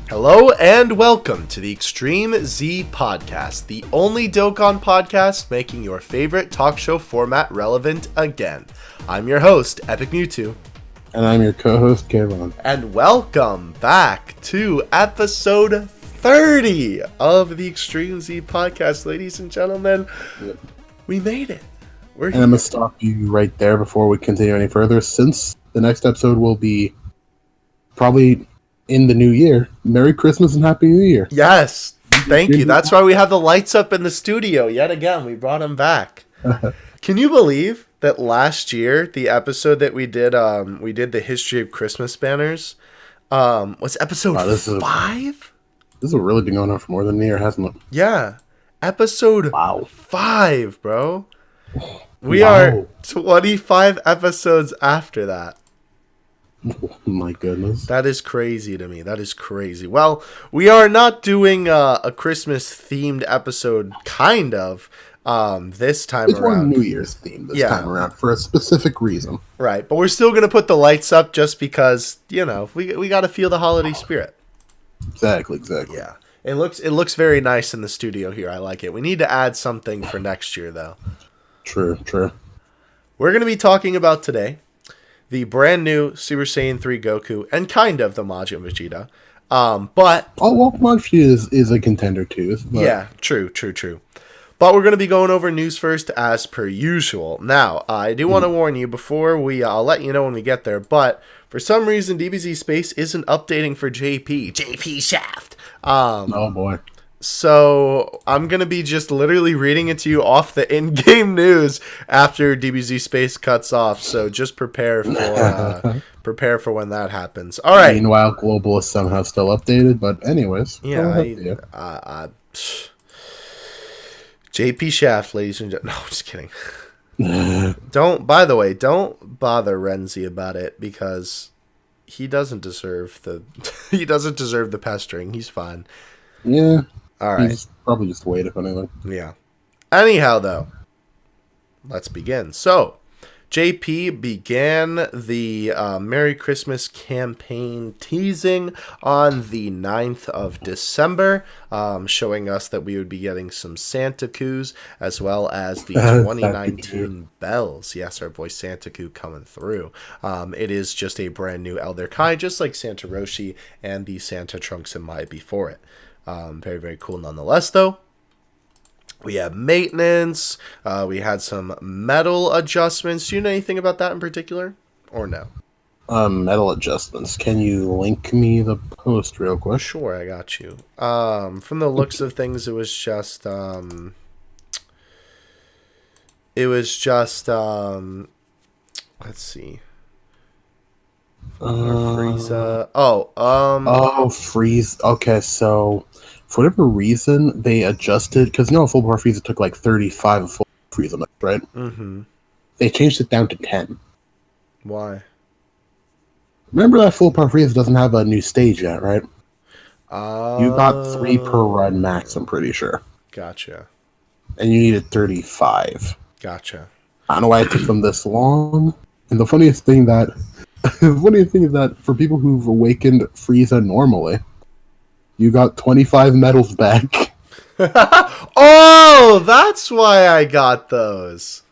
Hello and welcome to the Extreme Z Podcast, the only Dokkan podcast making your favorite talk show format relevant again. I'm your host, Epic Mewtwo. And I'm your co-host, Kevin. And welcome back to episode 30 of the Extreme Z Podcast, ladies and gentlemen. Yep. We made it. We're here. And I'm going to stop you right there before we continue any further, since the next episode will be probably in the new year. Merry Christmas and Happy New Year. Yes, thank you. That's why we have the lights up in the studio yet again. We brought them back. Can you believe that last year, the episode that we did the history of Christmas banners, was episode 5? This has really been going on for more than a year, hasn't it? Yeah. Episode 5, bro. We Wow. are 25 episodes after that. Oh my goodness. That is crazy to me. That is crazy. Well, we are not doing a Christmas-themed episode, kind of, this time it's around. It's more New Year's theme this time around for a specific reason. Right, but we're still going to put the lights up just because, you know, we got to feel the holiday spirit. Exactly. Yeah. It looks very nice in the studio here. I like it. We need to add something for next year, though. True. We're going to be talking about today the brand new Super Saiyan 3 Goku and kind of the Majin Vegeta. But Majin is a contender too. But... yeah, true. But we're going to be going over news first as per usual. Now, I do want to warn you before I'll let you know when we get there, but for some reason DBZ Space isn't updating for JP Shaft. Oh boy. So I'm going to be just literally reading it to you off the in-game news after DBZ Space cuts off. So just prepare for when that happens. All right. Meanwhile, Global is somehow still updated, but anyways. Yeah. JP Shaft, ladies and gentlemen. No, I'm just kidding. Don't bother Renzi about it because he doesn't deserve the pestering. He's fine. Yeah. All right. He's probably just wait if anything. Yeah. Anyhow, though, let's begin. So, JP began the Merry Christmas campaign teasing on the 9th of December, showing us that we would be getting some Santa Coos as well as the 2019 bells. Yes, our boy Santa Coo coming through. It is just a brand new Elder Kai, just like Santa Roshi and the Santa Trunks and Mai before it. Very, very cool nonetheless, though. We have maintenance. We had some metal adjustments. Do you know anything about that in particular? Or no? Metal adjustments. Can you link me the post real quick? Sure, I got you. From the looks of things, it was just let's see. Frieza. Freeze. Okay, so for whatever reason they adjusted, because full power Frieza took like 35 of full Frieza, right? Mm-hmm. They changed it down to 10. Why? Remember that full power Frieza doesn't have a new stage yet, right? You got 3 per run max, I'm pretty sure. Gotcha. And you needed 35. Gotcha. I don't know why it took them this long. And the funniest thing is that for people who've awakened Frieza normally, you got 25 medals back. Oh, that's why I got those.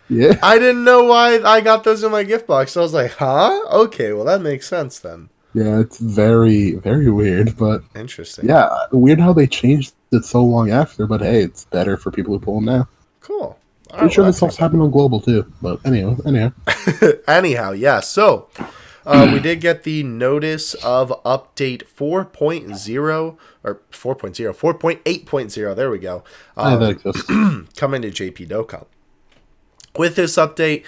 Yeah. I didn't know why I got those in my gift box. I was like, huh? Okay, well, that makes sense then. Yeah, it's very, very weird, but... Interesting. Yeah, weird how they changed it so long after, but hey, it's better for people who pull them now. Cool. Pretty sure this also happened on Global, too, but anyhow. Anyhow, yeah, so... we did get the notice of update 4.0, or 4.8.0, there we go. Coming to JP Dokkan. With this update,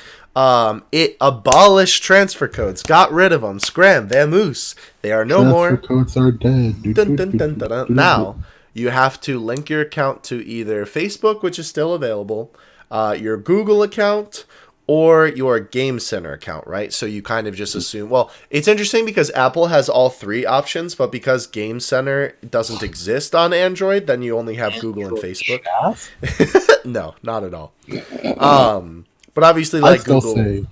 it abolished transfer codes, got rid of them, scram, vamoose. They are no more. Transfer codes are dead. Dun, dun, dun, dun, dun. Now, you have to link your account to either Facebook, which is still available, your Google account, or your Game Center account, right? So you kind of just assume... Well, it's interesting because Apple has all 3 options, but because Game Center doesn't exist on Android, then you only have Google and Facebook. No, not at all. But obviously, like Google...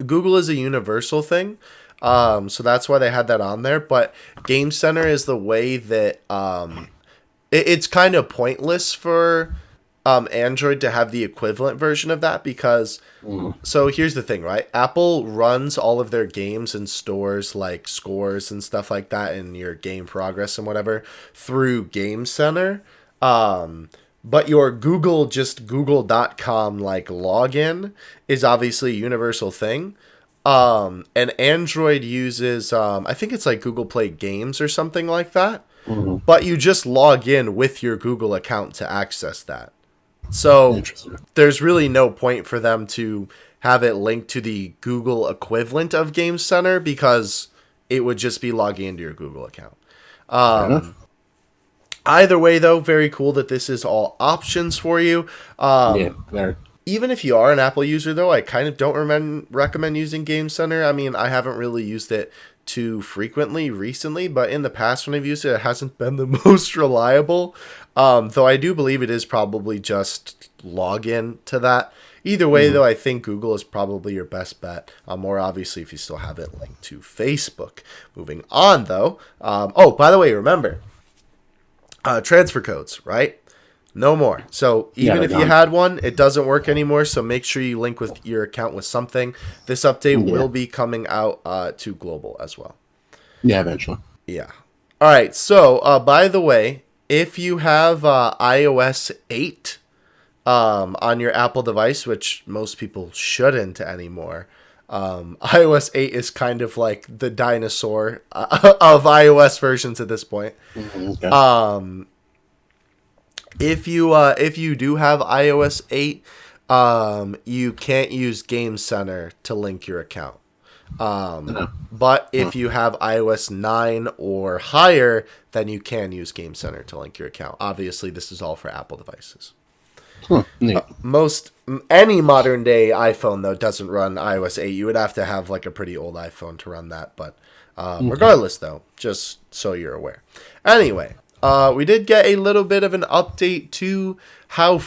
Google is a universal thing. So that's why they had that on there. But Game Center is the way that it's kind of pointless for Android to have the equivalent version of that because so here's the thing, right? Apple runs all of their games and stores like scores and stuff like that and your game progress and whatever through Game Center. But your Google, just google.com like login is obviously a universal thing. And Android uses, I think it's like Google Play Games or something like that. But you just log in with your Google account to access that. So there's really no point for them to have it linked to the Google equivalent of Game Center because it would just be logging into your Google account. Either way, though, very cool that this is all options for you. Even if you are an Apple user, though, I kind of don't recommend using Game Center. I mean, I haven't really used it too frequently recently, but in the past when I've used it, it hasn't been the most reliable. Though I do believe it is probably just login to that. Either way, though, I think Google is probably your best bet. More obviously if you still have it linked to Facebook. Moving on, though. Oh, by the way, remember, transfer codes, right? No more. So even if you had one, it doesn't work anymore. So make sure you link with your account with something. This update will be coming out to global as well. Yeah, eventually. Yeah. All right. So by the way, if you have iOS 8 on your Apple device, which most people shouldn't anymore, iOS 8 is kind of like the dinosaur of iOS versions at this point. Okay. If you do have iOS 8, you can't use Game Center to link your account. But if you have iOS 9 or higher, then you can use Game Center to link your account. Obviously, this is all for Apple devices. Any modern day iPhone, though, doesn't run iOS 8. You would have to have like a pretty old iPhone to run that. But regardless, though, just so you're aware. Anyway. We did get a little bit of an update to how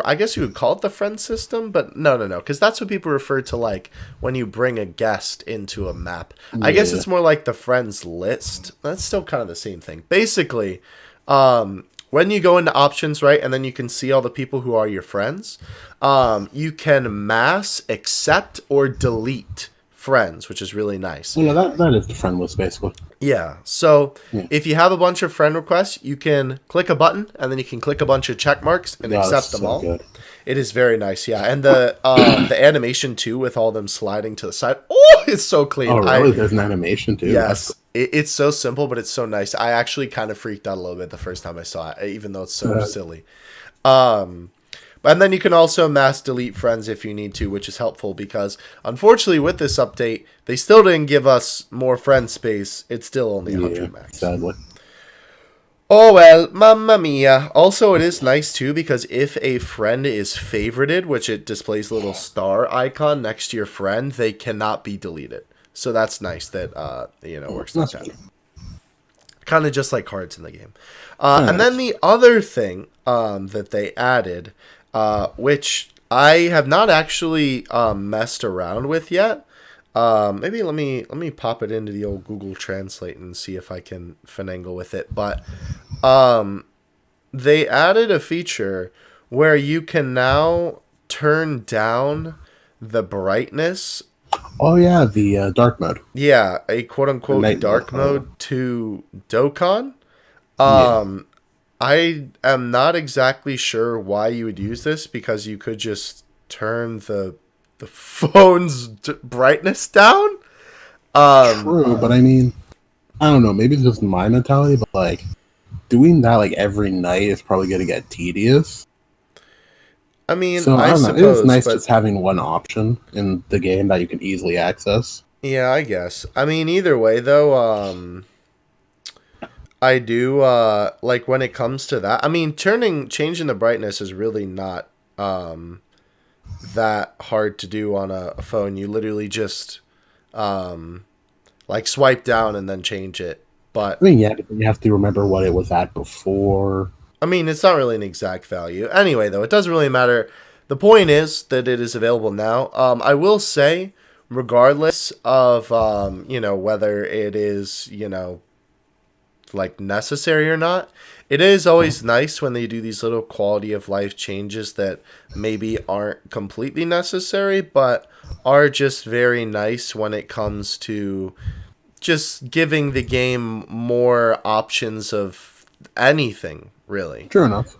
I guess you would call it the friend system, but no, because that's what people refer to like when you bring a guest into a map. I guess it's more like the friends list. That's still kind of the same thing. Basically, when you go into options, right, and then you can see all the people who are your friends, you can mass accept or delete friends, which is really nice. Yeah, that is the friend list, basically. Yeah, so if you have a bunch of friend requests, you can click a button, and then you can click a bunch of check marks and accept them all. Good. It is very nice, yeah. And the animation, too, with all them sliding to the side. Oh, it's so clean. Oh, really? There's an animation, too? Yes. It's so simple, but it's so nice. I actually kind of freaked out a little bit the first time I saw it, even though it's so silly. And then you can also mass delete friends if you need to, which is helpful because, unfortunately, with this update, they still didn't give us more friend space. It's still only 100 max. Sadly. Oh, well, mamma mia. Also, it is nice, too, because if a friend is favorited, which it displays a little star icon next to your friend, they cannot be deleted. So that's nice that, works like that. Kind of just like cards in the game. And then the other thing that they added... which I have not actually messed around with yet. Maybe let me pop it into the old Google Translate and see if I can finagle with it. But they added a feature where you can now turn down the brightness. Oh yeah, the dark mode. Yeah, a quote unquote dark mode to Dokkan. I am not exactly sure why you would use this because you could just turn the phone's brightness down. True, but I mean, I don't know. Maybe it's just my mentality, but like doing that like every night is probably going to get tedious. I mean, so I don't know. suppose, it's nice just having one option in the game that you can easily access. Yeah, I guess. I mean, either way, though, I do like when it comes to that. I mean, changing the brightness is really not that hard to do on a phone. You literally just like swipe down and then change it. But I mean, yeah, but you have to remember what it was at before. I mean, it's not really an exact value. Anyway, though, it doesn't really matter. The point is that it is available now. I will say regardless of whether it is like necessary or not. It is always nice when they do these little quality of life changes that maybe aren't completely necessary, but are just very nice when it comes to just giving the game more options of anything, really. Sure enough.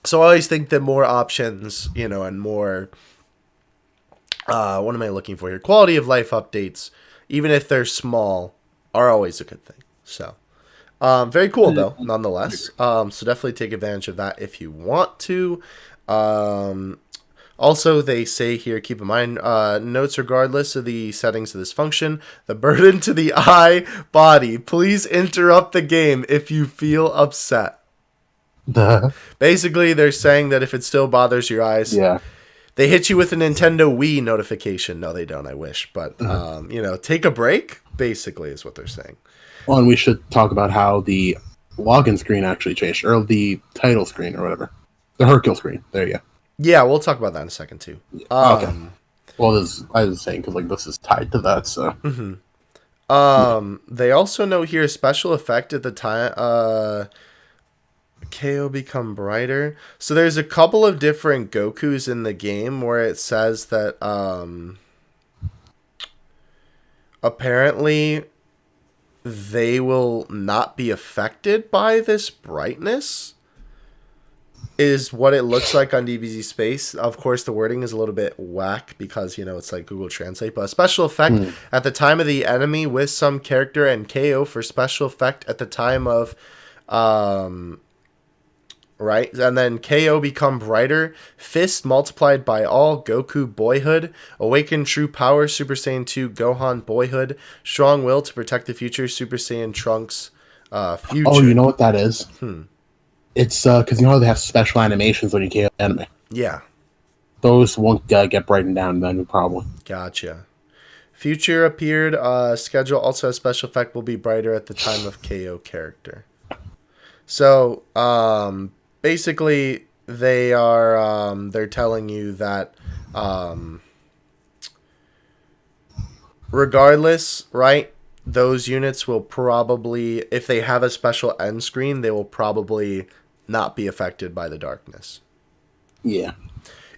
So I always think that more options, and more, what am I looking for here? Quality of life updates, even if they're small, are always a good thing. So, very cool though, nonetheless. So definitely take advantage of that if you want to. Also, they say here, keep in mind, notes regardless of the settings of this function, the burden to the eye, body. Please interrupt the game if you feel upset. Duh. Basically, they're saying that if it still bothers your eyes, Yeah. they hit you with a Nintendo Wii notification. No, they don't, I wish. But, take a break, basically, is what they're saying. Well, and we should talk about how the login screen actually changed, or the title screen, or whatever. The Hercule screen. There you go. Yeah, we'll talk about that in a second, too. Okay. Well, I was saying, because this is tied to that, so. They also note here, special effect at the time, KO become brighter. So there's a couple of different Gokus in the game where it says that, apparently they will not be affected by this brightness, is what it looks like on DBZ Space. Of course, the wording is a little bit whack because, it's like Google Translate. But a special effect at the time of the enemy with some character, and KO for special effect at the time of... right? And then KO become brighter. Fist multiplied by all. Goku boyhood. Awaken true power. Super Saiyan 2 Gohan boyhood. Strong will to protect the future. Super Saiyan Trunks future. Oh, you know what that is? It's because you know how they have special animations when you KO enemy. Yeah. Those won't get brightened down then, probably. Gotcha. Future appeared. Schedule also has special effect. Will be brighter at the time of KO character. So, basically, they are they're telling you that regardless, right? Those units will probably, if they have a special end screen, they will probably not be affected by the darkness. Yeah.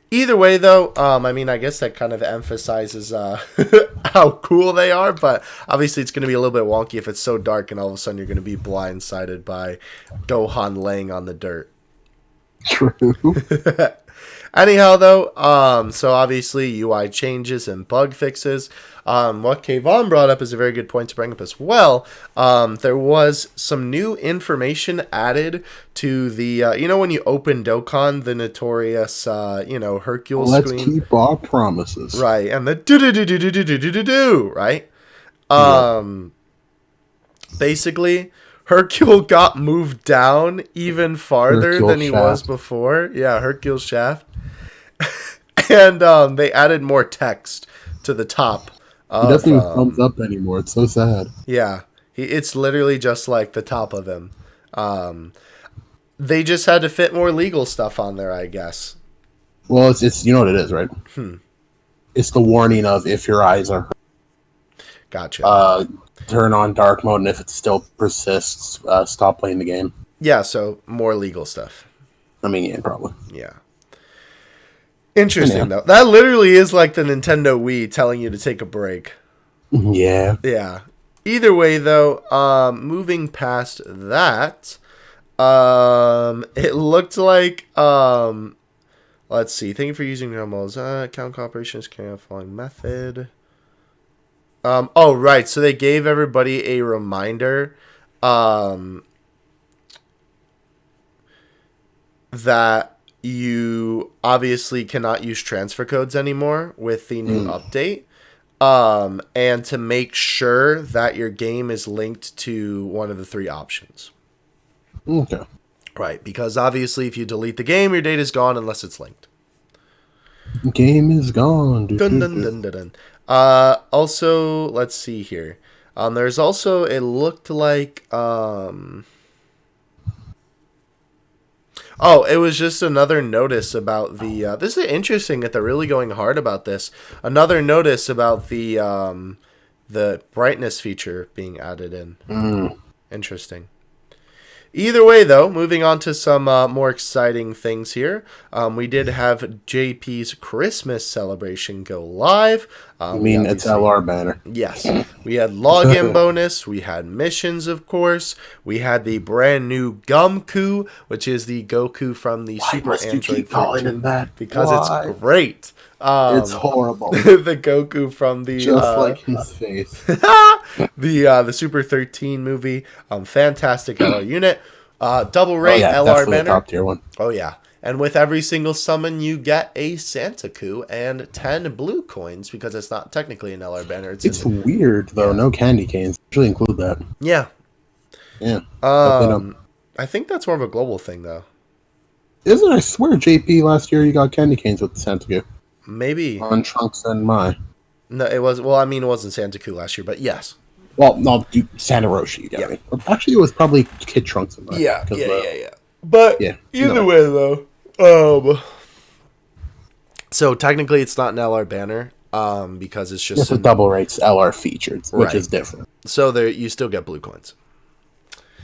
Either way, though, I guess that kind of emphasizes how cool they are, but obviously it's going to be a little bit wonky if it's so dark and all of a sudden you're going to be blindsided by Gohan laying on the dirt. True. Anyhow, though, so obviously UI changes and bug fixes. What Kayvon brought up is a very good point to bring up as well. There was some new information added to the, when you open Dokkan, the notorious, Hercule Let's screen. Let's keep our promises. Right, and the do-do-do-do-do-do-do-do-do, right? Basically, Hercule got moved down even farther Hercule than he shaft. was before. Yeah, Hercule's shaft. And they added more text to the top. He doesn't even thumbs up anymore. It's so sad. Yeah, it's literally just like the top of him. They just had to fit more legal stuff on there, I guess. Well, it's you know what it is, right? It's the warning of if your eyes are hurt. Gotcha. Turn on dark mode, and if it still persists, stop playing the game. Yeah, so more legal stuff. Yeah, probably. Yeah. Interesting, though. That literally is like the Nintendo Wii telling you to take a break. Yeah. Yeah. Either way, though, moving past that, it looked like, let's see. Thank you for using normals. Account operations carry out following method. Oh, right. So they gave everybody a reminder, that you obviously cannot use transfer codes anymore with the new update. And to make sure that your game is linked to one of the three options. Okay. Right, because obviously if you delete the game, your data is gone unless it's linked. Game is gone. Dun, dun, dun, dun, dun. Also, let's see here. There's also, it looked like... Oh, it was just another notice about the. This is interesting that they're really going hard about this. Another notice about the brightness feature being added in. Interesting. Either way, though, moving on to some more exciting things here. We did have JP's Christmas celebration go live. I mean, it's LR banner. Yes. We had login bonus. We had missions, of course. We had the brand new Gumku, which is the Goku from the Super must you Android keep calling 13. him that? Because Why? it's great. It's horrible. The Goku from the Just like his face. the Super 13 movie. Fantastic LR unit. Double rate LR banner. Top tier one. Oh yeah. And with every single summon you get a Santaku and 10 blue coins because it's not technically an LR banner. It's weird though, no candy canes. Usually include that. Yeah. Yeah. I think that's more of a global thing though. Isn't I swear JP last year you got candy canes with Santaku. Maybe. On Trunks and Mai. No, it was. Well, I mean, it wasn't Santaku last year, but yes. Well, no, Santa Roshi, you got me. Actually, it was probably Kid Trunks and Mai. Yeah. But either way, though, so technically it's not an LR banner, because it's just a double rates LR featured, which is different. So there, you still get blue coins.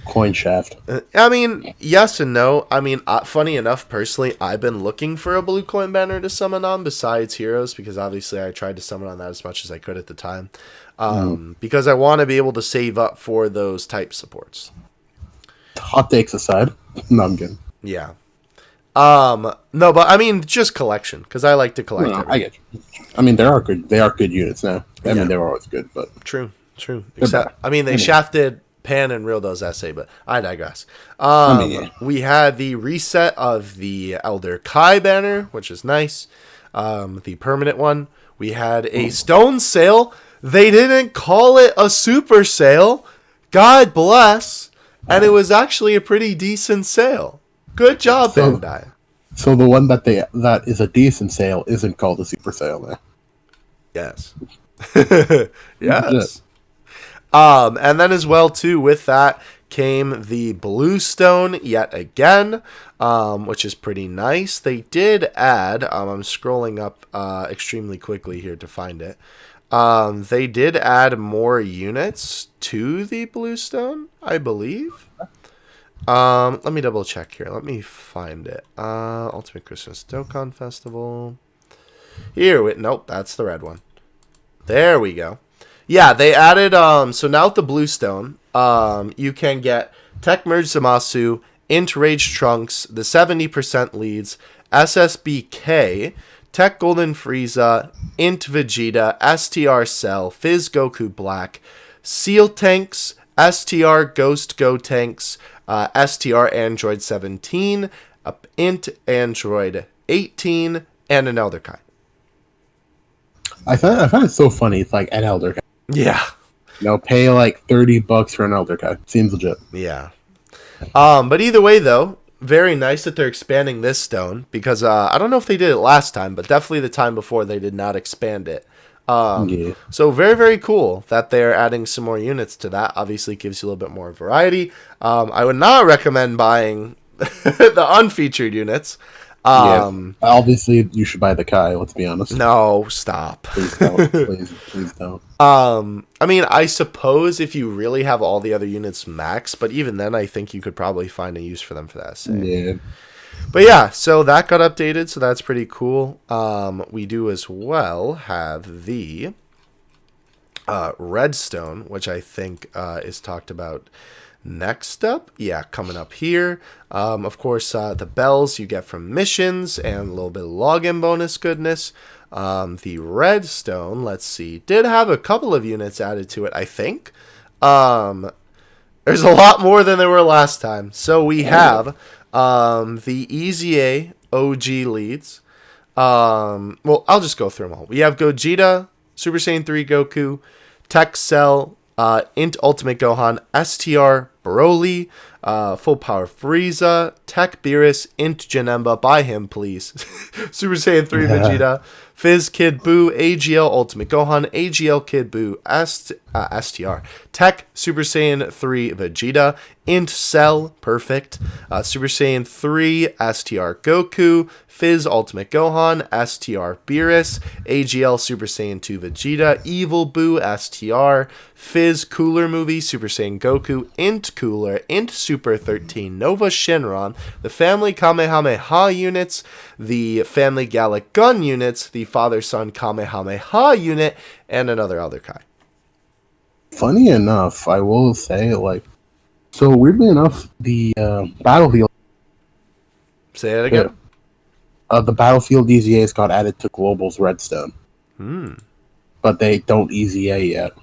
Coin shaft. I mean, yes and no. I mean, funny enough, personally, I've been looking for a blue coin banner to summon on besides Heroes, because obviously I tried to summon on that as much as I could at the time. Because I want to be able to save up for those type supports. Hot takes aside. No, I'm kidding. Yeah. No, but I mean, just collection, because I like to collect everything. I get you. I mean, they are good units now. I mean, they were always good, but... True. Except, I mean, they shafted Pan and Rildo's essay, but I digress. We had the reset of the Elder Kai banner, which is nice. The permanent one. We had a stone sale. They didn't call it a super sale. God bless. And it was actually a pretty decent sale. Good job, Bandai. So the one that is a decent sale isn't called a super sale now. Yes. Yes. And then as well, too, with that came the blue stone yet again, which is pretty nice. They did add, I'm scrolling up extremely quickly here to find it. They did add more units to the blue stone, I believe. Let me double check here. Let me find it. Ultimate Christmas Dokkan Festival. Nope, that's the red one. There we go. Yeah, they added, so now with the blue stone, you can get Tech Merge Zamasu, Int Rage Trunks, the 70% leads, SSBK, Tech Golden Frieza, Int Vegeta, STR Cell, Fizz Goku Black, Seal Tanks, STR Ghost Go Tanks, STR Android 17, Int Android 18, and an Elder Kai. I find it so funny. It's like an Elder Kai. Yeah. Pay like $30 for an Elder Kai. Seems legit. Yeah. But either way, though, very nice that they're expanding this stone, because I don't know if they did it last time, but definitely the time before they did not expand it. So very, very cool that they're adding some more units to that. Obviously gives you a little bit more variety. I would not recommend buying the unfeatured units. Obviously you should buy the Kai, let's be honest. No, stop. Please don't. Please don't. I mean, I suppose if you really have all the other units max, but even then I think you could probably find a use for them for that. Yeah. But yeah, so that got updated, so that's pretty cool. We do as well have the Redstone, which I think is talked about next up. Yeah, coming up here. Of course, the bells you get from missions and a little bit of login bonus goodness. The Redstone, let's see, did have a couple of units added to it, I think. There's a lot more than there were last time. So we have the EZA OG leads. Well, I'll just go through them all. We have Gogeta, Super Saiyan 3 Goku, Tech Cell, Int Ultimate Gohan, STR Broly, Full Power Frieza, Tech Beerus, Int Janemba, buy him please, Super Saiyan 3 Vegeta, Fizz Kid Buu, AGL Ultimate Gohan, AGL Kid Buu, STR, Tech Super Saiyan 3 Vegeta, Int Cell, perfect, Super Saiyan 3 STR Goku, Fizz Ultimate Gohan, STR Beerus, AGL Super Saiyan 2 Vegeta, Evil Buu STR, Fizz Cooler Movie, Super Saiyan Goku, Int Cooler, Int Super 13, Nova Shinron, the Family Kamehameha units, the Family Gallic Gun units, the Father-Son Kamehameha unit, and another other Kai. Funny enough, I will say, so weirdly enough, the Battlefield... Say it again? The Battlefield EZAs got added to Global's Redstone. But they don't EZA yet.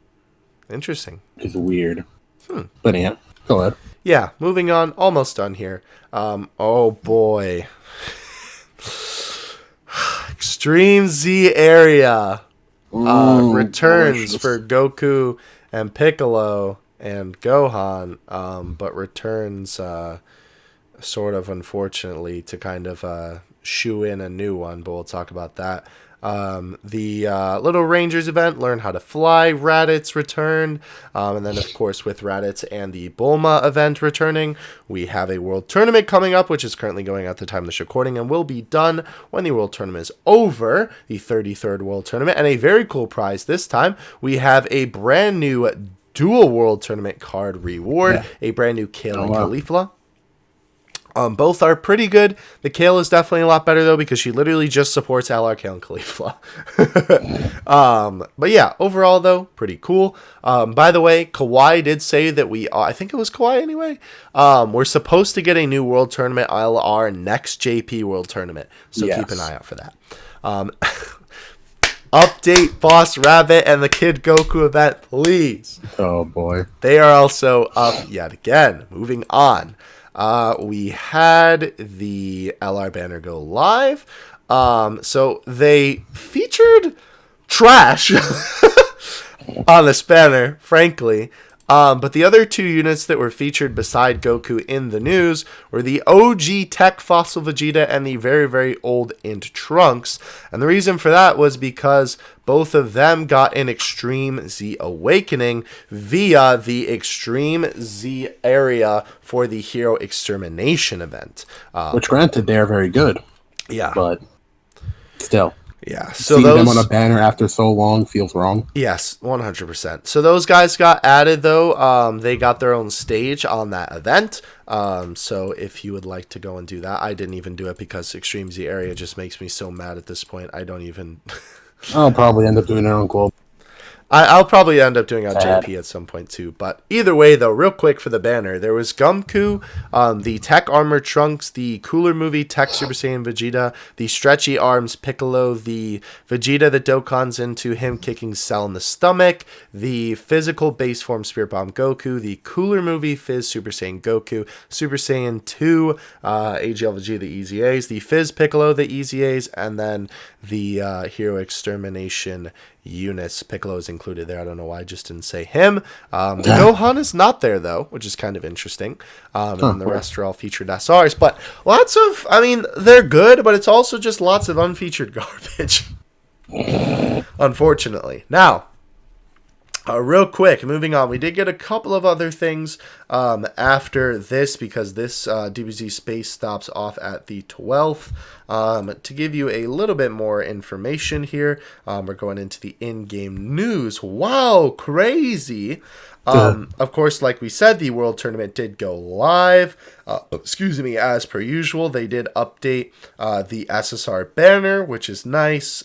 Interesting. Which is weird. But yeah, go ahead. Yeah, moving on. Almost done here. Oh boy. Extreme Z area returns for Goku and Piccolo and Gohan, but returns sort of unfortunately to kind of shoe in a new one, but we'll talk about that. The Little Rangers event, Learn How to Fly, Raditz returned, and then of course with Raditz and the Bulma event returning, we have a World Tournament coming up, which is currently going at the time of this recording and will be done when the World Tournament is over, the 33rd World Tournament, and a very cool prize this time. We have a brand new Dual World Tournament card reward, a brand new Kale and Caulifla. Both are pretty good. The Kale is definitely a lot better, though, because she literally just supports Lr Kale and Caulifla. But yeah, overall, though, pretty cool. By the way, Kawhi did say that I think it was Kawhi anyway, we're supposed to get a new World Tournament LR next JP World Tournament. So keep an eye out for that. Update Boss Rabbit and the Kid Goku event, please. Oh, boy. They are also up yet again. Moving on. We had the LR banner go live. So they featured trash on this banner, frankly. But the other two units that were featured beside Goku in the news were the OG Tech Fossil Vegeta and the very, very old Int Trunks. And the reason for that was because both of them got an Extreme Z Awakening via the Extreme Z area for the Hero Extermination event. Which, granted, they are very good. Yeah. But still. Yeah, so seeing them on a banner after so long feels wrong. Yes, 100%. So those guys got added, though. They got their own stage on that event. So if you would like to go and do that, I didn't even do it because Extreme Z area just makes me so mad at this point. I don't even... I'll probably end up doing it on Globe. I'll probably end up doing it on JP at some point too. But either way, though, real quick for the banner, there was Gumku, the Tech Armor Trunks, the Cooler Movie Tech Super Saiyan Vegeta, the Stretchy Arms Piccolo, the Vegeta that Dokkan's into him kicking Cell in the stomach, the Physical Base Form Spirit Bomb Goku, the Cooler Movie Fizz Super Saiyan Goku, Super Saiyan 2 AGL Vegeta the EZAs, the Fizz Piccolo the EZAs, and then the Hero Extermination units. Piccolo is included there. I don't know why I just didn't say him. Gohan is not there, though, which is kind of interesting. And the rest are all featured SRs. But lots of, they're good, but it's also just lots of unfeatured garbage. Unfortunately. Now, real quick, moving on. We did get a couple of other things after this because this DBZ space stops off at the 12th. To give you a little bit more information here, we're going into the in-game news. Wow, crazy. Of course, like we said, the World Tournament did go live. As per usual, they did update the SSR banner, which is nice.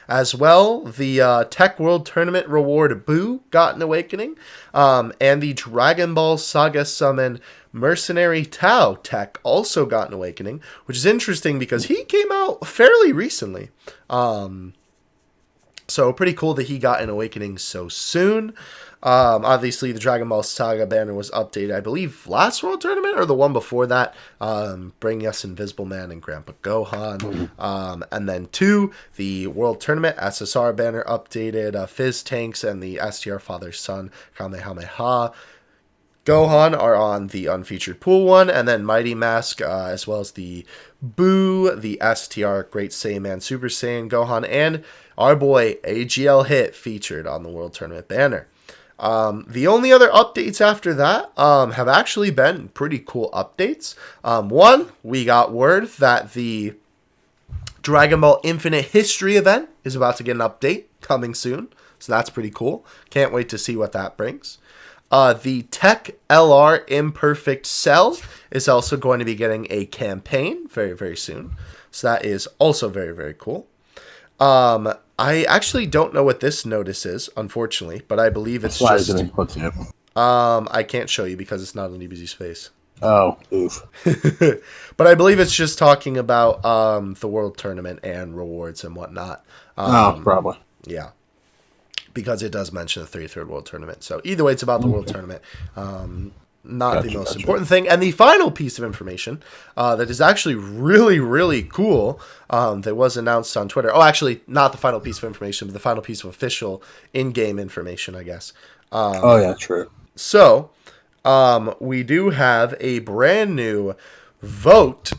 As well, the Tech World Tournament reward Boo got an awakening. And the Dragon Ball Saga Summon Mercenary Tao Tech also got an awakening, which is interesting because he came out fairly recently. So pretty cool that he got an awakening so soon. Obviously, the Dragon Ball Saga banner was updated, I believe, last World Tournament or the one before that, bringing us Invisible Man and Grandpa Gohan. And then 2, the World Tournament SSR banner updated, Fizz Tanks and the STR Father-Son Kamehameha. Gohan are on the unfeatured pool one, and then Mighty Mask, as well as the Boo, the STR, Great Saiyaman, Super Saiyan Gohan, and our boy AGL Hit featured on the World Tournament banner. The only other updates after that have actually been pretty cool updates. One, we got word that the Dragon Ball Infinite History event is about to get an update coming soon, so that's pretty cool. Can't wait to see what that brings. The Tech Lr Imperfect Cell is also going to be getting a campaign very, very soon. So that is also very, very cool. I actually don't know what this notice is, unfortunately, but I believe it's just... I can't show you because it's not an DBZ space. Oh, oof. But I believe it's just talking about the World Tournament and rewards and whatnot. Probably. Yeah. Because it does mention the 33rd World Tournament. So either way, it's about the World Tournament. Not the most important thing. And the final piece of information that is actually really, really cool that was announced on Twitter. Oh, actually, not the final piece of information, but the final piece of official in-game information, I guess. Oh, yeah, true. So, we do have a brand new vote.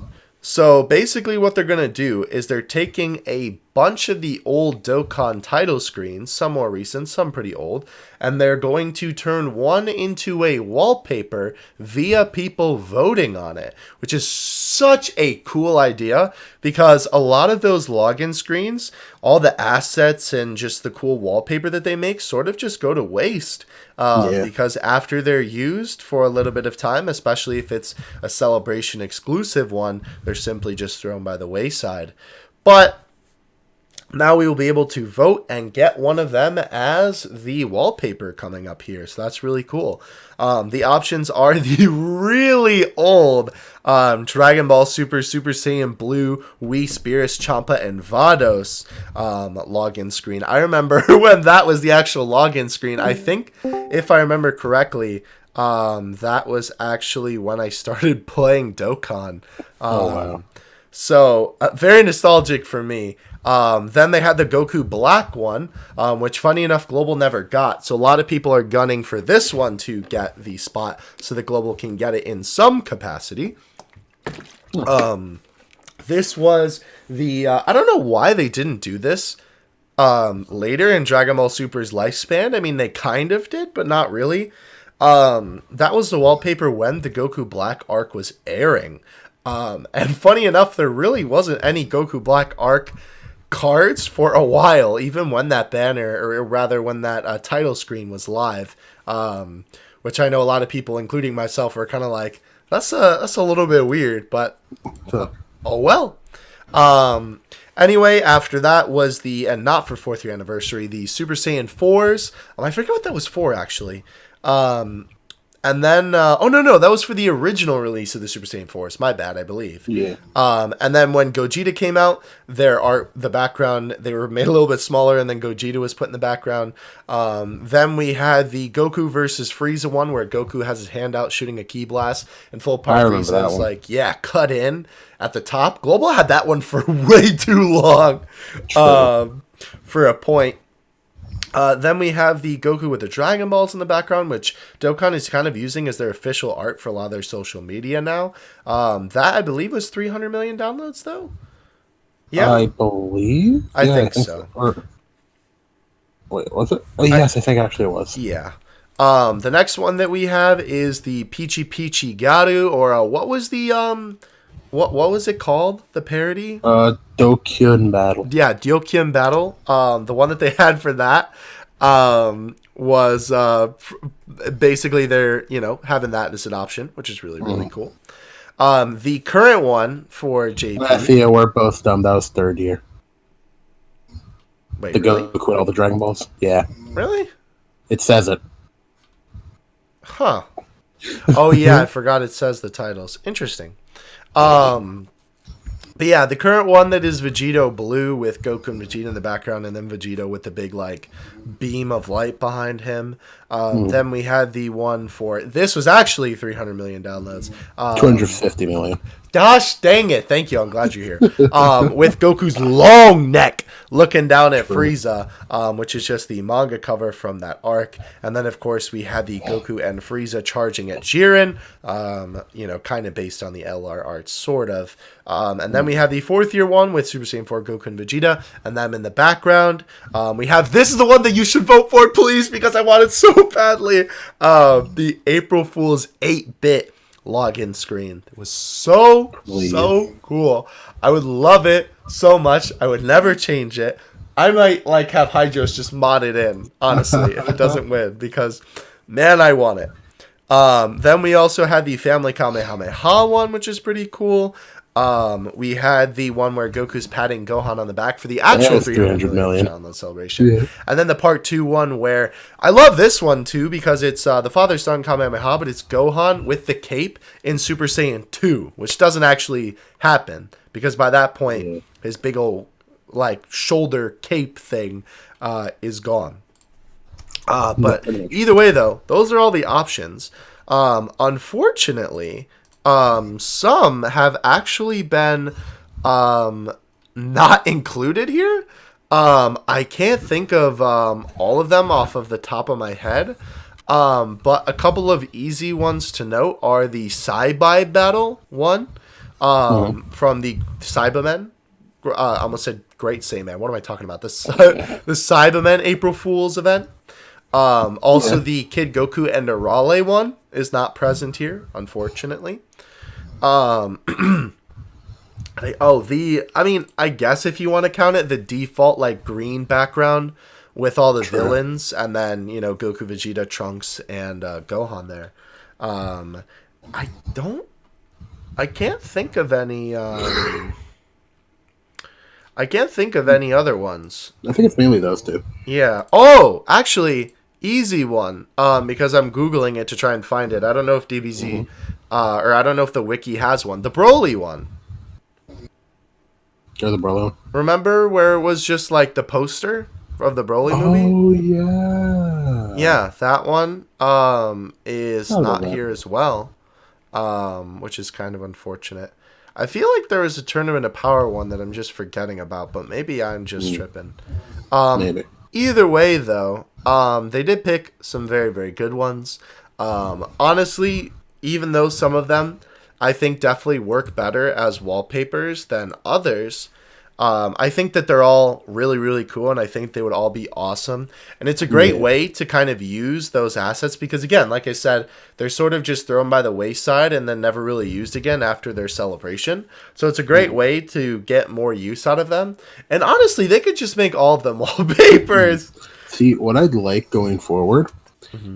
So basically what they're going to do is they're taking a bunch of the old Dokkan title screens, some more recent, some pretty old, and they're going to turn one into a wallpaper via people voting on it, which is such a cool idea because a lot of those login screens, all the assets and just the cool wallpaper that they make sort of just go to waste. Because after they're used for a little bit of time, especially if it's a celebration exclusive one, they're simply just thrown by the wayside. But now we will be able to vote and get one of them as the wallpaper coming up here. So that's really cool. The options are the really old Dragon Ball Super Saiyan Blue, Whis, Beerus, Champa, and Vados login screen. I remember when that was the actual login screen. I think, if I remember correctly, that was actually when I started playing Dokkan. Wow. So, very nostalgic for me. Then they had the Goku Black one, which, funny enough, Global never got. So a lot of people are gunning for this one to get the spot so that Global can get it in some capacity. This was the... I don't know why they didn't do this later in Dragon Ball Super's lifespan. I mean, they kind of did, but not really. That was the wallpaper when the Goku Black arc was airing. And funny enough, there really wasn't any Goku Black arc cards for a while, even when that banner, or rather when that title screen was live, which I know a lot of people, including myself, are kind of like, that's a little bit weird, but oh well. Anyway, after that was the, and not for 4th year anniversary, the Super Saiyan 4s. I forget what that was for, actually. And then, oh no, that was for the original release of the Super Saiyan 4s. My bad, I believe. Yeah. And then when Gogeta came out, the background, they were made a little bit smaller, and then Gogeta was put in the background. Then we had the Goku versus Frieza one, where Goku has his hand out shooting a ki blast, and full power Frieza is like, yeah, cut in at the top. Global had that one for way too long, for a point. Then we have the Goku with the Dragon Balls in the background, which Dokkan is kind of using as their official art for a lot of their social media now. That, I believe, was 300 million downloads, though? Yeah. I believe? I think so. Wait, was it? Oh, yes, I think actually it was. Yeah. The next one that we have is the Peachy Peachy Garu, or what was the... What was it called? The parody? Dokkan Battle. Yeah, Dokkan Battle. The one that they had for that was basically they're, having that as an option, which is really, really cool. The current one for JP. Yeah, we're both dumb. That was 3rd year. Wait, the really? Goku with all the Dragon Balls. Yeah. Really? It says it. Huh. Oh, yeah, I forgot it says the titles. Interesting. But yeah, the current one that is Vegito Blue with Goku and Vegeta in the background, and then Vegito with the big beam of light behind him. Then we had the one for, this was actually 300 million downloads. 250 million. Gosh dang it. Thank you. I'm glad you're here. With Goku's long neck looking down at Frieza, which is just the manga cover from that arc. And then, of course, we had the Goku and Frieza charging at Jiren, kind of based on the LR art, sort of. And then we have the fourth year one with Super Saiyan 4 Goku and Vegeta, and them in the background. We have, this is the one that you should vote for, please, because I want it so badly. The April Fool's 8-bit login screen. It was so cool. I would love it so much. I would never change it. I might have Hydros just mod it in, honestly, if it doesn't win, because man, I want it. Then we also had the Family Kamehameha one, which is pretty cool. We had the one where Goku's patting Gohan on the back for the actual 300 million download celebration. Yeah. And then the part 2 one where I love this one too because it's the father-son Kamehameha, but it's Gohan with the cape in Super Saiyan 2, which doesn't actually happen because by that point his big old shoulder cape thing is gone. But either way though, those are all the options. Unfortunately, some have actually been not included here. I can't think of all of them off of the top of my head. But a couple of easy ones to note are the Saibai battle one from the Cybermen. I almost said Great Saiyaman. What am I talking about? The Cybermen April Fool's event. Also, the Kid Goku and Arale one is not present here, unfortunately. I guess if you want to count it, the default like green background with all the villains, and then Goku, Vegeta, Trunks, and Gohan there. I can't think of any. I can't think of any other ones. I think it's mainly those two. Yeah. Oh, actually, easy one. Because I'm Googling it to try and find it. I don't know if DBZ, or I don't know if the wiki has one. The Broly one. Or the Broly one. Remember where it was just like the poster of the Broly movie? Oh, yeah. Yeah, that one is not here as well, which is kind of unfortunate. I feel like there was a Tournament of Power one that I'm just forgetting about, but maybe I'm just tripping. Maybe. Either way, though, they did pick some very, very good ones. Honestly, even though some of them I think definitely work better as wallpapers than others, I think that they're all really, really cool, and I think they would all be awesome. And it's a great way to kind of use those assets because, again, like I said, they're sort of just thrown by the wayside and then never really used again after their celebration. So it's a great way to get more use out of them. And honestly, they could just make all of them wallpapers. See, what I'd like going forward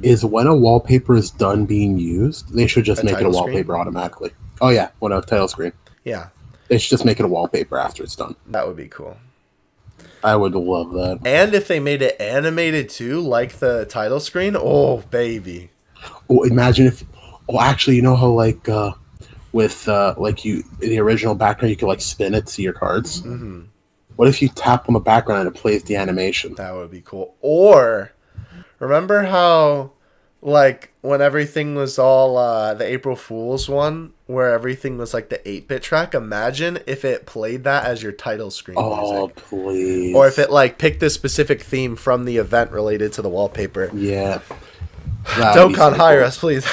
is when a wallpaper is done being used, they should just make it a wallpaper automatically. Oh, yeah, when a title screen. Yeah. They should just make it a wallpaper after it's done. That would be cool. I would love that. And if they made it animated too, like the title screen, oh baby. Oh, imagine if. Oh, actually, you know how with you in the original background, you could spin it to see your cards. Mm-hmm. What if you tap on the background and it plays the animation? That would be cool. Or remember how when everything was all the April Fool's one, where everything was like the 8-bit track, imagine if it played that as your title screen music. Oh, please. Or if it picked a specific theme from the event related to the wallpaper. Yeah. Dokkan, hire us, please.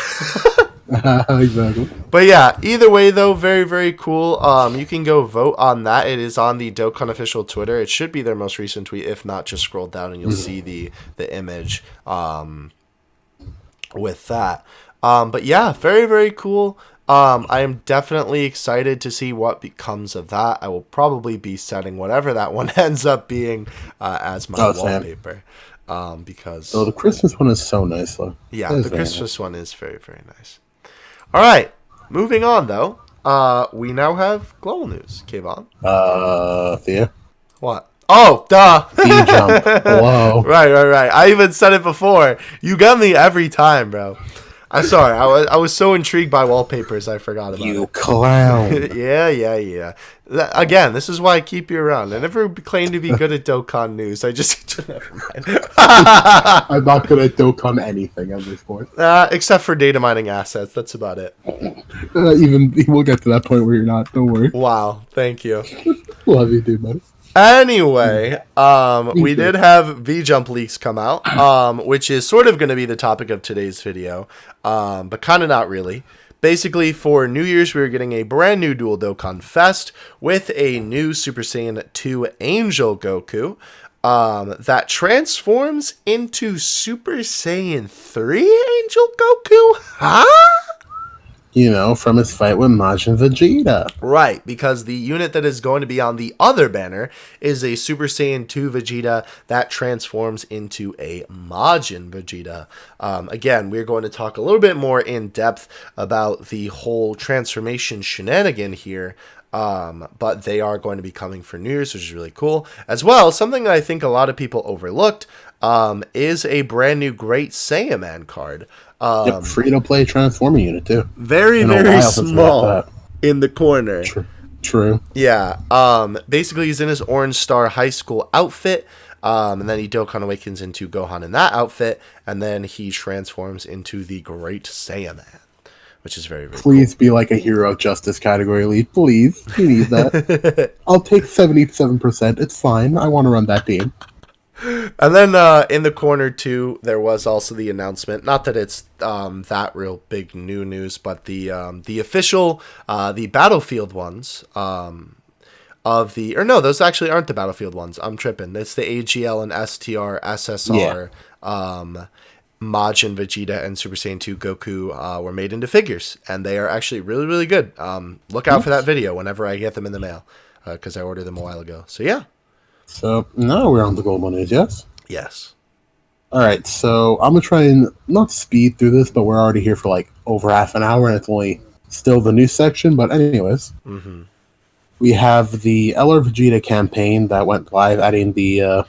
Exactly. But yeah, either way though, very, very cool. You can go vote on that. It is on the Dokkan official Twitter. It should be their most recent tweet. If not, just scroll down and you'll see the image. With that. But yeah, very, very cool. I am definitely excited to see what becomes of that. I will probably be setting whatever that one ends up being as my wallpaper. Because the Christmas one is so nice though. Yeah, the Christmas one is very, very nice. All right, moving on though. We now have global news. Kayvon. Thea. What? Oh, duh. Jump. Whoa. Right. I even said it before. You got me every time, bro. I'm sorry. I was so intrigued by wallpapers, I forgot about You it. clown. Yeah. Again, this is why I keep you around. I never claimed to be good at Dokkan news. I just never mind. I'm not good at Dokkan anything at this point. Except for data mining assets. That's about it. Even we'll get to that point where you're not. Don't worry. Wow. Thank you. Love you, dude, buddy. Anyway, we did have V-Jump leaks come out, which is sort of going to be the topic of today's video, but kind of not really. Basically, for New Year's, we were getting a brand new Dual Dokkan Fest with a new Super Saiyan 2 Angel Goku that transforms into Super Saiyan 3 Angel Goku? Huh? You know, from his fight with Majin Vegeta. Right, because the unit that is going to be on the other banner is a Super Saiyan 2 Vegeta that transforms into a Majin Vegeta. Again, we're going to talk a little bit more in depth about the whole transformation shenanigan here. But they are going to be coming for New Year's, which is really cool. As well, something that I think a lot of people overlooked is a brand new Great Saiyaman card. Yep, free-to-play transforming unit, too. Very small in the corner. True. Yeah. Basically, he's in his Orange Star High School outfit. And then he Dokkan Awakens into Gohan in that outfit. And then he transforms into the Great Saiyaman, which is very, very Please be like a Hero of Justice category lead. Please. We need that. I'll take 77%. It's fine. I want to run that team. And then in the corner, too, there was also the announcement. Not that it's that real big new news, but the official, the Battlefield ones of the... Or no, those actually aren't the Battlefield ones. I'm tripping. It's the AGL and STR, SSR, Majin Vegeta, and Super Saiyan 2 Goku were made into figures. And they are actually really, really good. Look out for that video whenever I get them in the mail, because I ordered them a while ago. So, yeah. So, now we're on the global news, yes? Yes. Alright, so I'm going to try and not speed through this, but we're already here for like over half an hour, and it's only still the news section. But anyways, we have the Lr Vegeta campaign that went live, adding the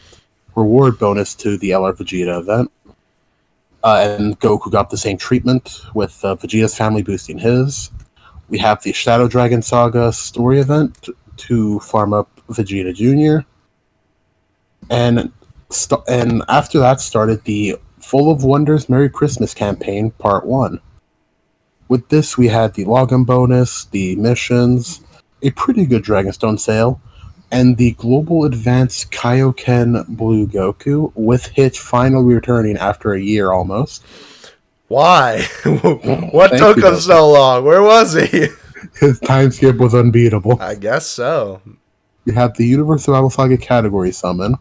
reward bonus to the Lr Vegeta event. And Goku got the same treatment, with Vegeta's family boosting his. We have the Shadow Dragon Saga story event to farm up Vegeta Jr., And after that started the Full of Wonders Merry Christmas campaign, Part 1. With this, we had the login bonus, the missions, a pretty good Dragonstone sale, and the Global Advanced Kaioken Blue Goku, with Hitch finally returning after a year almost. Why? What took him so long? Where was he? His time skip was unbeatable. I guess so. We have the Universal Battle Saga category summon,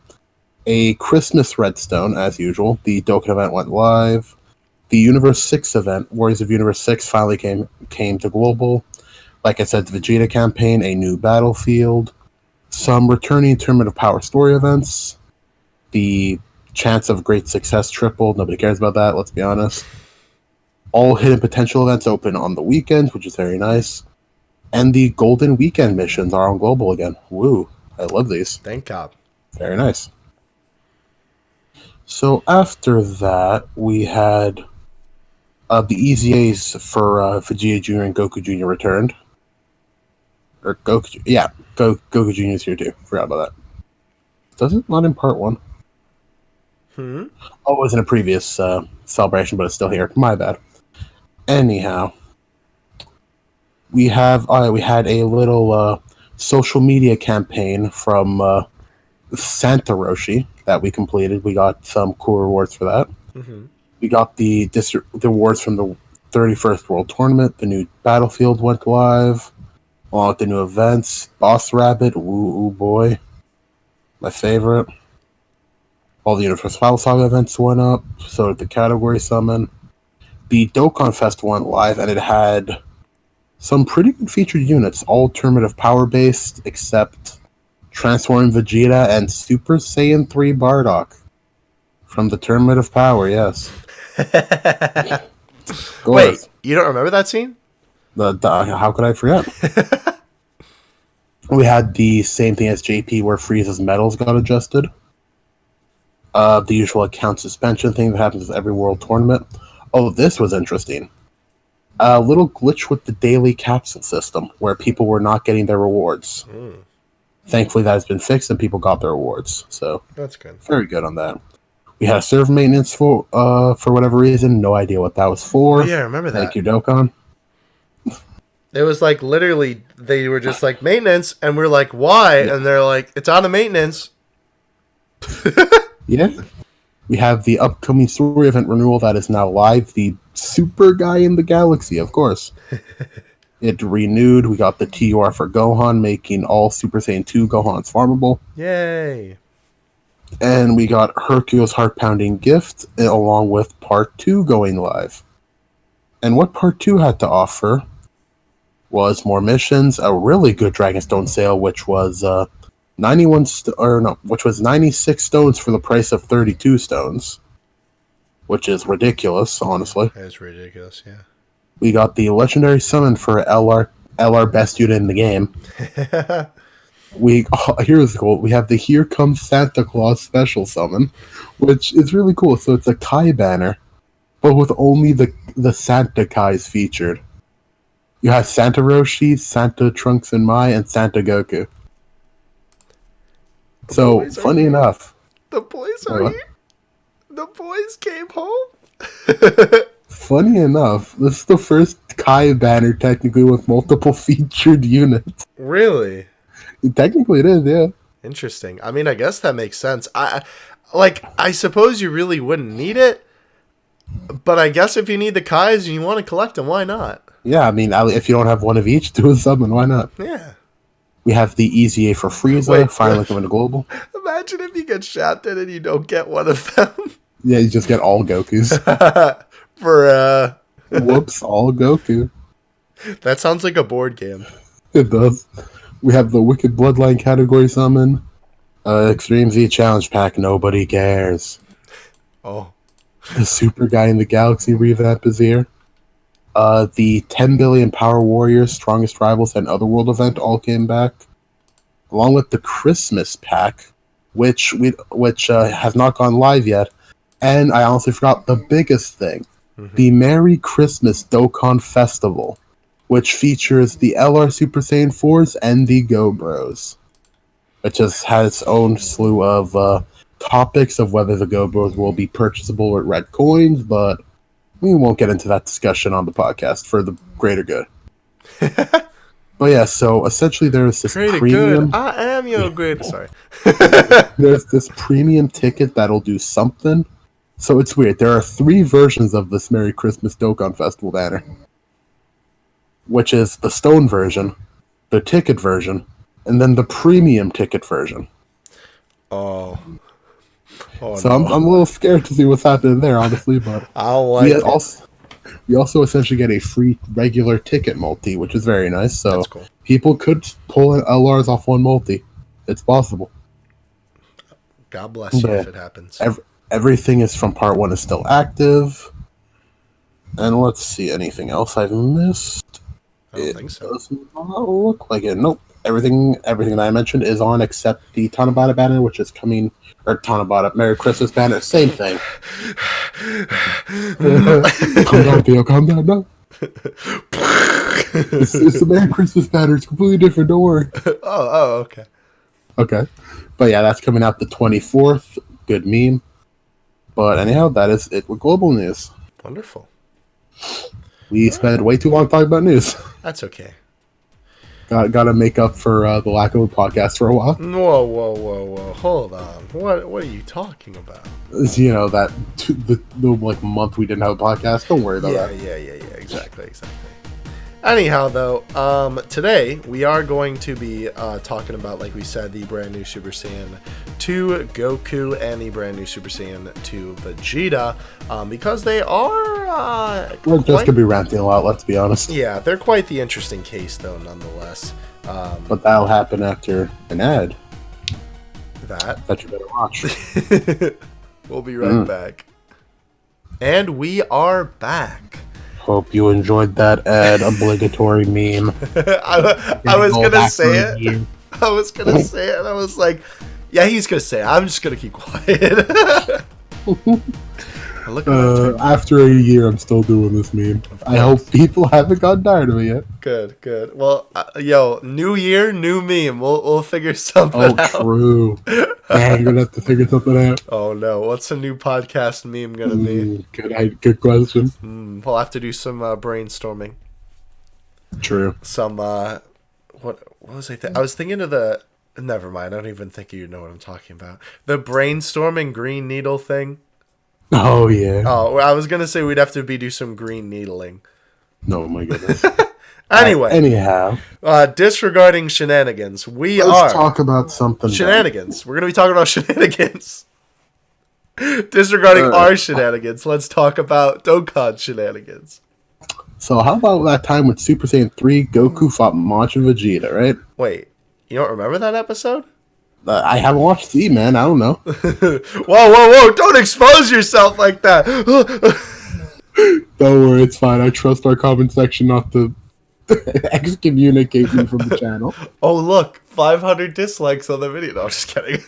a Christmas Redstone, as usual. The Dokkan event went live. The Universe 6 event, Warriors of Universe 6, finally came to global. Like I said, the Vegeta campaign, a new battlefield, some returning Tournament of Power story events, the chance of great success tripled. Nobody cares about that, let's be honest. All hidden potential events open on the weekends, which is very nice. And the Golden Weekend missions are on global again. Woo, I love these. Thank God. Very nice. So after that, we had the EZAs for Vegeta Jr. and Goku Jr. returned. Or Goku Jr. is here too. Forgot about that. Does it not in Part 1? Oh, it was in a previous celebration, but it's still here. My bad. Anyhow, we had a little social media campaign from Santa Roshi that we completed. We got some cool rewards for that. We got the rewards from the 31st World Tournament. The new Battlefield went live, along with the new events. Boss Rabbit, woo boy, my favorite. All the Universal Battle Saga events went up, so did the category summon. The Dokkan Fest went live, and it had some pretty good featured units, all Tournament of Power based, except Transforming Vegeta and Super Saiyan 3 Bardock from the Tournament of Power, yes. Wait, you don't remember that scene? How could I forget? We had the same thing as JP, where Frieza's medals got adjusted. The usual account suspension thing that happens with every World Tournament. Oh, this was interesting. A little glitch with the daily capsule system where people were not getting their rewards. Thankfully, that has been fixed and people got their rewards. So That's good. very good on that. We had a server maintenance for whatever reason. No idea what that was for. Oh, yeah, I remember that. Thank you, Dokkan. It was like literally they were just like maintenance, and we're like, why? Yeah. And they're like, it's out of maintenance. Yeah. We have the upcoming story event renewal that is now live. The super guy in the galaxy, of course. It renewed. We got the TUR for Gohan, making all Super Saiyan 2 Gohans farmable. Yay. And we got Hercule's heart-pounding gift, along with Part 2 going live. And what Part 2 had to offer was more missions, a really good Dragonstone sale, which was 96 stones for the price of 32 stones, which is ridiculous, honestly. That is ridiculous, yeah. We got the legendary summon for LR best unit in the game. Here's cool. We have the Here Comes Santa Claus special summon, which is really cool. So it's a Kai banner, but with only the Santa Kais featured. You have Santa Roshi, Santa Trunks and Mai, and Santa Goku. So, funny enough... The boys are here? The boys came home? Funny enough, this is the first Kai banner technically with multiple featured units. Really? Technically it is, yeah. Interesting. I mean, I guess that makes sense. I suppose you really wouldn't need it, but I guess if you need the Kais and you want to collect them, why not? Yeah, I mean, if you don't have one of each, do a summon, why not? Yeah. We have the EZA for Frieza, finally coming to Global. Imagine if you get shafted and you don't get one of them. Yeah, you just get all Gokus. Whoops, all Goku. That sounds like a board game. It does. We have the Wicked Bloodline category summon. Extreme Z Challenge Pack, nobody cares. Oh. The Super Guy in the Galaxy revamp is here. The 10 billion Power Warriors, Strongest Rivals, and Otherworld event all came back, along with the Christmas pack, which has not gone live yet. And I honestly forgot the biggest thing: the Merry Christmas Dokkan Festival, which features the LR Super Saiyan 4s and the Go Bros, which has had its own slew of topics of whether the Go Bros will be purchasable with red coins, but we won't get into that discussion on the podcast for the greater good. But yeah, so essentially there's this premium... Good. I am your great... Sorry. There's this premium ticket that'll do something. So it's weird. There are 3 versions of this Merry Christmas Dokkan Festival banner, which is the stone version, the ticket version, and then the premium ticket version. Oh, so no. I'm a little scared to see what's happening there, honestly. But we also essentially get a free regular ticket multi, which is very nice. So that's cool. People could pull LRs off one multi. It's possible. God bless you if it happens. Everything is from Part 1 is still active. And let's see, anything else I've missed? I don't think so. Does not look like it. Nope. Everything that I mentioned is on except the Tanabata banner, which is coming, or Tanabata Merry Christmas banner, same thing. Calm down, Theo, calm down, no. It's the Merry Christmas banner, it's completely different, don't worry. Oh, okay. Okay. But yeah, that's coming out the 24th. Good meme. But anyhow, that is it with global news. Wonderful. We spent way too long talking about news. That's okay. Got to make up for the lack of a podcast for a while. Whoa. Hold on. What are you talking about? You know, that the month we didn't have a podcast. Don't worry about that. Yeah. Exactly. Anyhow, though, today we are going to be talking about, like we said, the brand new Super Saiyan 2 Goku and the brand new Super Saiyan 2 Vegeta, because they are... We're just going to be ranting a lot, let's be honest. Yeah, they're quite the interesting case, though, nonetheless. But that'll happen after an ad. That you better watch. We'll be right back. And we are back. Hope you enjoyed that ad obligatory meme. I was going to say it. I was going to say it, and I was like, yeah, he's going to say it. I'm just going to keep quiet. Look at that. After a year, I'm still doing this meme. I hope people haven't gotten tired of it yet. Good. Well, yo, new year, new meme. We'll figure something out. Oh, true. Man, you're gonna have to figure something out. Oh no, what's a new podcast meme gonna be? Good question. We'll have to do some brainstorming. True. Some what was I was thinking of the. Never mind. I don't even think you know what I'm talking about. The brainstorming green needle thing. Oh yeah. Oh, I was gonna say we'd have to do some green needling. No, my goodness. Anyway, anyhow, disregarding shenanigans, let's talk about something. Shenanigans. We're gonna be talking about shenanigans. Disregarding our shenanigans, let's talk about Dokkan shenanigans. So how about that time with Super Saiyan 3 Goku fought Majin Vegeta, right? Wait, you don't remember that episode? I haven't watched Z, man. I don't know. Whoa! Don't expose yourself like that. Don't worry, it's fine. I trust our comment section not to excommunicate me from the channel. Oh, look, 500 dislikes on the video. No, I'm just kidding.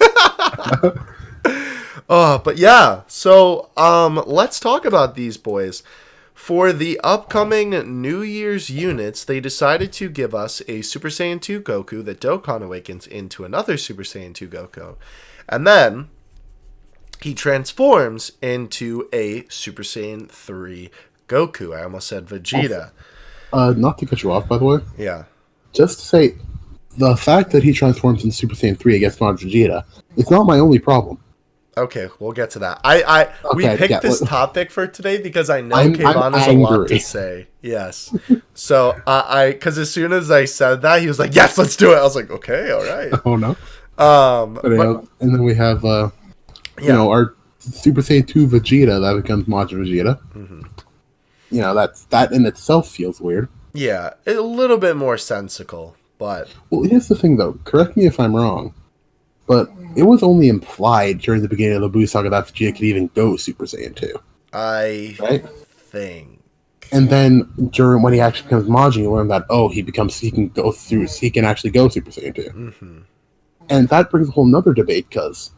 But yeah, so let's talk about these boys. For the upcoming New Year's units, they decided to give us a Super Saiyan 2 Goku that Dokkan awakens into another Super Saiyan 2 Goku. And then he transforms into a Super Saiyan 3 Goku. I almost said Vegeta. Not to cut you off, by the way. Yeah. Just to say, the fact that he transforms into Super Saiyan 3 against Majin Vegeta is not my only problem. Okay, we'll get to that. We picked this topic for today because I know Kayvon has a lot to say. Yes. So because as soon as I said that, he was like, "Yes, let's do it." I was like, "Okay, all right." Oh no. And then we have our Super Saiyan 2 Vegeta that becomes Majin Vegeta. Mm-hmm. You know, that in itself feels weird. Yeah, a little bit more sensical, but well, here's the thing though. Correct me if I'm wrong. But it was only implied during the beginning of the Buu Saga that Vegeta could even go Super Saiyan 2. I think. And then when he actually becomes Majin, you learn that he can actually go Super Saiyan 2. Mm-hmm. And that brings a whole nother debate because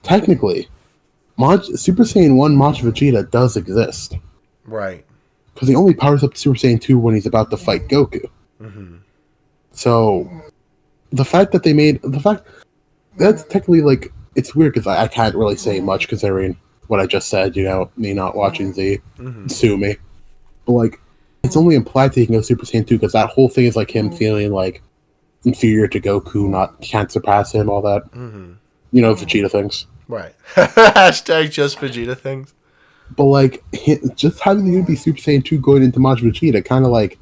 technically, Super Saiyan 1 Majin Vegeta does exist. Right. Because he only powers up to Super Saiyan 2 when he's about to fight Goku. Mm-hmm. So the fact that that's technically, like, it's weird because I can't really say much considering what I just said, me not watching Z, sue me. But, like, it's only implied that he can go Super Saiyan 2 because that whole thing is, like, him feeling, like, inferior to Goku, can't surpass him, all that. Mm-hmm. Vegeta things. Right. Hashtag just Vegeta things. But, like, just having him be Super Saiyan 2 going into Majin Vegeta kind of, like,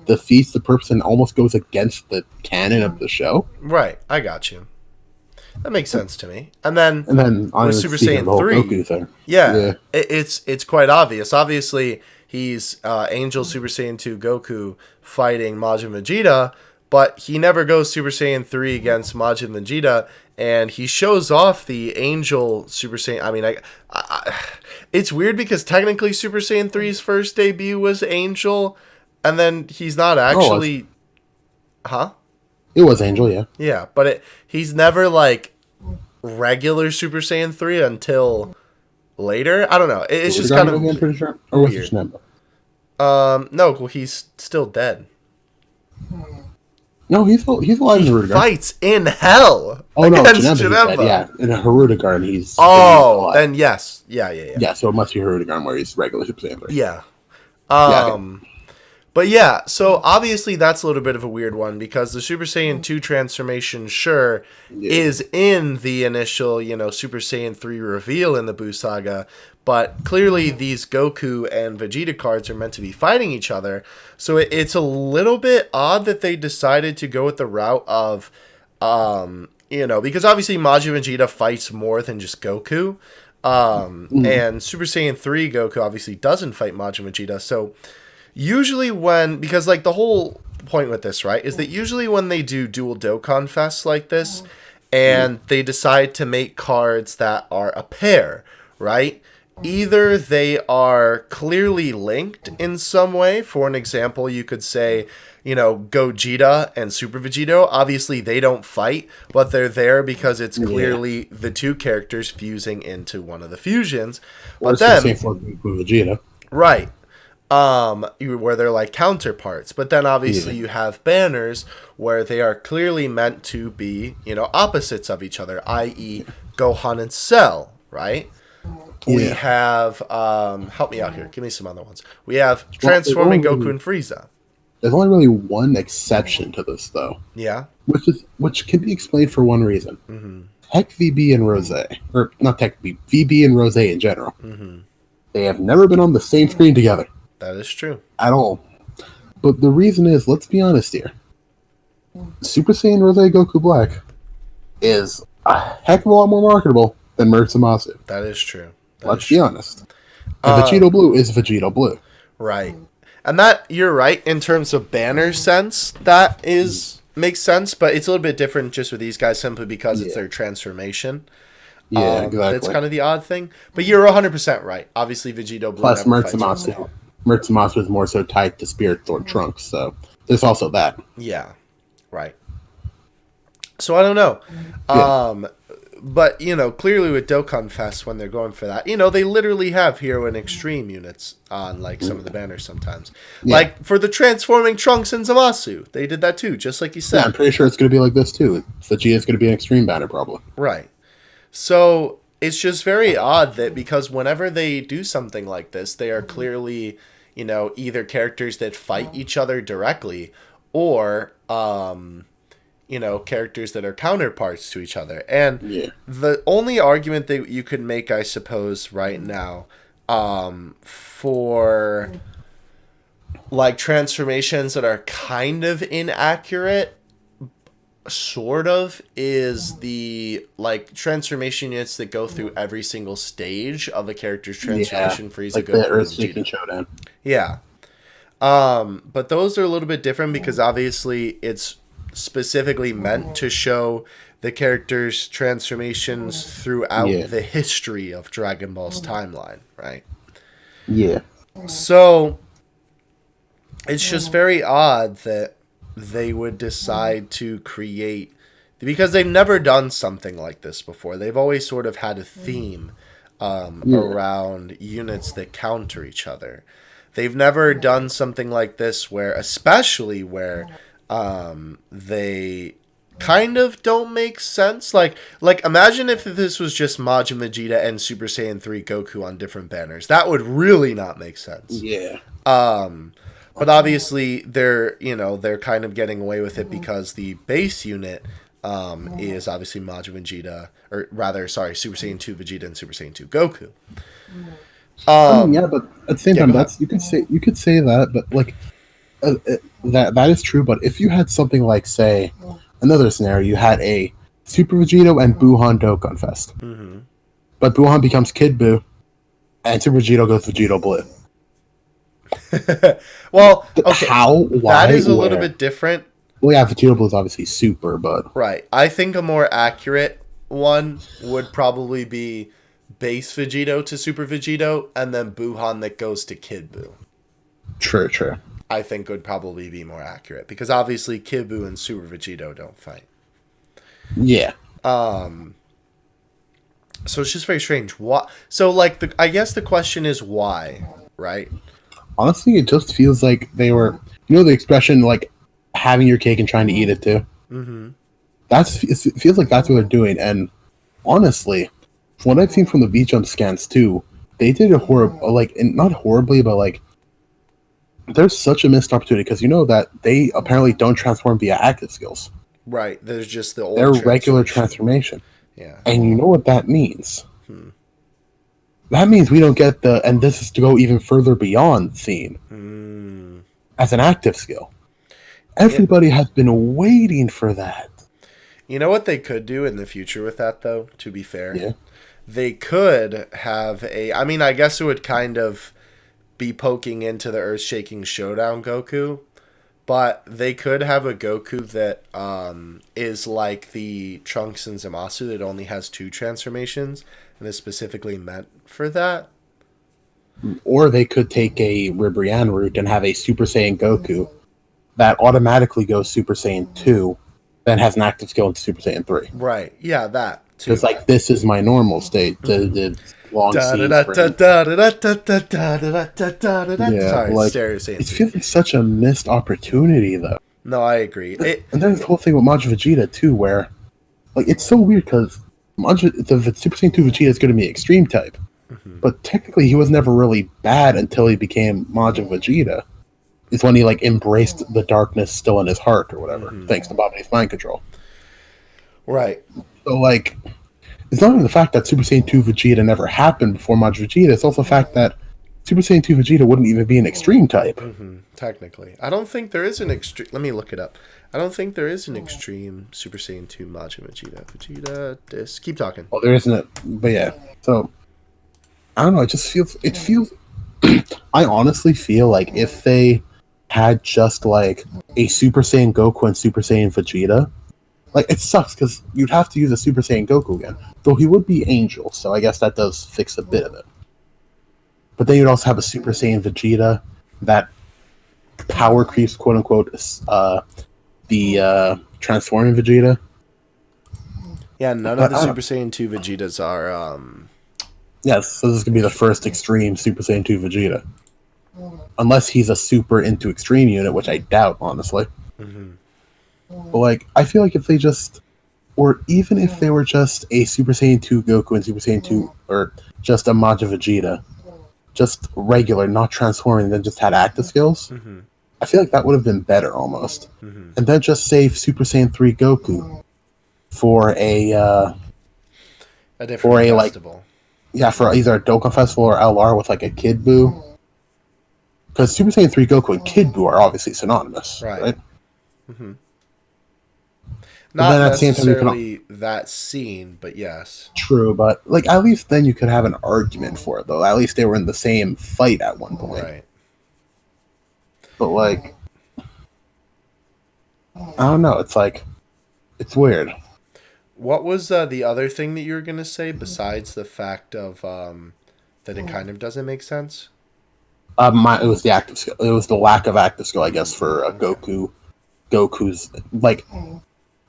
defeats the purpose and almost goes against the canon of the show. Right. I got you. That makes sense to me. And then with Super Saiyan 3, Goku thing. Yeah. It's quite obvious. Obviously, he's Angel Super Saiyan 2 Goku fighting Majin Vegeta, but he never goes Super Saiyan 3 against Majin Vegeta, and he shows off the Angel Super Saiyan. I mean, it's weird because technically Super Saiyan 3's first debut was Angel, and then he's not actually... Huh? It was Angel, yeah. Yeah, but he's never, like, regular Super Saiyan 3 until later. I don't know. It's just kind of I'm pretty sure. Or was it Janemba? No, well, he's still dead. No, he's alive in Harudegarn. He fights in hell against Janemba. Yeah, in a Harudegarn, he's alive. Then yes. Yeah. Yeah, so it must be Harudegarn where he's regular Super Saiyan 3. Yeah. But yeah, so obviously that's a little bit of a weird one because the Super Saiyan 2 transformation, is in the initial, Super Saiyan 3 reveal in the Buu Saga, but clearly these Goku and Vegeta cards are meant to be fighting each other, so it's a little bit odd that they decided to go with the route of, because obviously Majin Vegeta fights more than just Goku, and Super Saiyan 3 Goku obviously doesn't fight Majin Vegeta, so... Usually because like the whole point with this, right, is that usually when they do dual Dokkan Fests like this, and they decide to make cards that are a pair, right, either they are clearly linked in some way. For an example, you could say, Gogeta and Super Vegito, obviously they don't fight, but they're there because it's clearly the two characters fusing into one of the fusions. Or But then, the same for Vegeta. right, where they're like counterparts. But then obviously you have banners where they are clearly meant to be, opposites of each other, i.e. Gohan and Cell, right? We have, help me out here, give me some other ones. We have transforming Goku and Frieza. There's only really one exception to this, though. Yeah? Which can be explained for one reason. Mm-hmm. Tech VB and Rose, or not Tech VB, VB and Rose in general. Mm-hmm. They have never been on the same screen together. That is true. At all. But the reason is, let's be honest here. Super Saiyan Rose Goku Black is a heck of a lot more marketable than Murtsumasu. That is true. Let's be honest. And Vegito Blue is Vegito Blue. Right. And that, you're right, in terms of banner sense, that makes sense, but it's a little bit different just with these guys simply because it's their transformation. Yeah, exactly. That's kind of the odd thing. But you're 100% right. Obviously, Vegito Blue. Plus, Murtsumasu is more so tied to Spirit Sword Trunks, so there's also that. Yeah, right. So I don't know. But, clearly with Dokkan Fest, when they're going for that, they literally have Hero and Extreme units on, some of the banners sometimes. Yeah. Like, for the Transforming Trunks and Zamasu, they did that too, just like you said. Yeah, I'm pretty sure it's going to be like this too. Vegeta's going to be an Extreme banner, probably. Right. So, it's just very odd that because whenever they do something like this, they are clearly, either characters that fight each other directly or, characters that are counterparts to each other. And the only argument that you could make, I suppose, right now, for transformations that are kind of inaccurate, sort of, is the transformation units that go through every single stage of a character's transformation. Frieza, like the Earth-Shaking Showdown. Yeah. But those are a little bit different because obviously it's specifically meant to show the characters' transformations throughout the history of Dragon Ball's timeline, right? Yeah. So it's just very odd that they would decide to create, because they've never done something like this before. They've always sort of had a theme around units that counter each other. They've never done something like this especially where they kind of don't make sense. Like imagine if this was just Majin Vegeta and Super Saiyan 3 Goku on different banners. That would really not make sense. Yeah. But obviously they're kind of getting away with it because the base unit is obviously Majin Vegeta, or rather, sorry, Super Saiyan 2 Vegeta and Super Saiyan 2 Goku. But at the same time, you could say that, but that is true. But if you had something like, say, another scenario, you had a Super Vegito and Buhan Dokkan Fest, but Buhan becomes Kid Buu, and Super Vegito goes Vegito Blue. Well, okay, how? Why? That is a little bit different. Well, yeah, Vegito Blue is obviously super, but right. I think a more accurate one would probably be base Vegito to Super Vegito, and then Buhan that goes to Kid Buu. True. I think would probably be more accurate because obviously Kid Buu and Super Vegito don't fight. Yeah. So it's just very strange. Why? So I guess the question is why, right? Honestly, it just feels like they were, the expression like having your cake and trying to eat it too. Mm-hmm. It feels like that's what they're doing. And honestly, from what I've seen from the V-Jump scans too, they did it not horribly, but there's such a missed opportunity because that they apparently don't transform via active skills. Right. There's just the old their regular transformation. Yeah. And you know what that means? That means we don't get and this is to go even further beyond theme as an active skill. Everybody has been waiting for that. You know what they could do in the future with that, though, to be fair? Yeah. They could have I guess it would kind of be poking into the Earth-Shaking Showdown Goku, but they could have a Goku that is like the Trunks and Zamasu that only has 2 transformations and is specifically meant for that. Or they could take a Ribrianne route and have a Super Saiyan Goku that automatically goes Super Saiyan 2, then has an active skill into Super Saiyan 3. Right. Yeah, that too. It's like, this is my normal state. The long scenes. Sorry, like, stereo Saiyan. It feels like such a missed opportunity, though. No, I agree. And then the whole thing with Majin Vegeta, too, where, like, it's so weird because the Super Saiyan 2 Vegeta is going to be Extreme type. But technically, he was never really bad until he became Majin Vegeta. It's when he, like, embraced the darkness still in his heart or whatever, thanks to Babi's mind control. Right. So, like, it's not even the fact that Super Saiyan 2 Vegeta never happened before Majin Vegeta, it's also the fact that Super Saiyan 2 Vegeta wouldn't even be an Extreme type. Technically. I don't think there is an extreme... Let me look it up. I don't think there is an extreme Super Saiyan 2 Majin Vegeta. Vegeta, this... Keep talking. Well, there isn't, but yeah. So, I don't know, it feels... I honestly feel like if they had just, like, a Super Saiyan Goku and Super Saiyan Vegeta, like, it sucks, because you'd have to use a Super Saiyan Goku again. Though he would be Angel, so I guess that does fix a bit of it. But then you'd also have a Super Saiyan Vegeta that power creeps, quote-unquote, the transforming Vegeta. Yeah, none of the Super Saiyan 2 Vegetas are... Yes, so this is going to be the first extreme Super Saiyan 2 Vegeta. Unless he's a super into extreme unit, which I doubt, honestly. But, like, I feel like if they just... Or even if they were just a Super Saiyan 2 Goku and Super Saiyan 2... Or just a Majin Vegeta. Just regular, not transforming, then just had active skills. I feel like that would have been better, almost. And then just save Super Saiyan 3 Goku for a different festival. For either a Dokkan Festival or LR with, like, a Kid Buu. Because Super Saiyan 3 Goku and Kid Buu are obviously synonymous, right? Not necessarily that scene, but yes. True, but, like, at least then you could have an argument for it, though. At least they were in the same fight at one point. Right. But, like, I don't know. It's like, it's weird. What was the other thing that you were going to say besides the fact of that it kind of doesn't make sense? It was the active skill. It was the lack of active skill, I guess, for Goku. Goku's, like,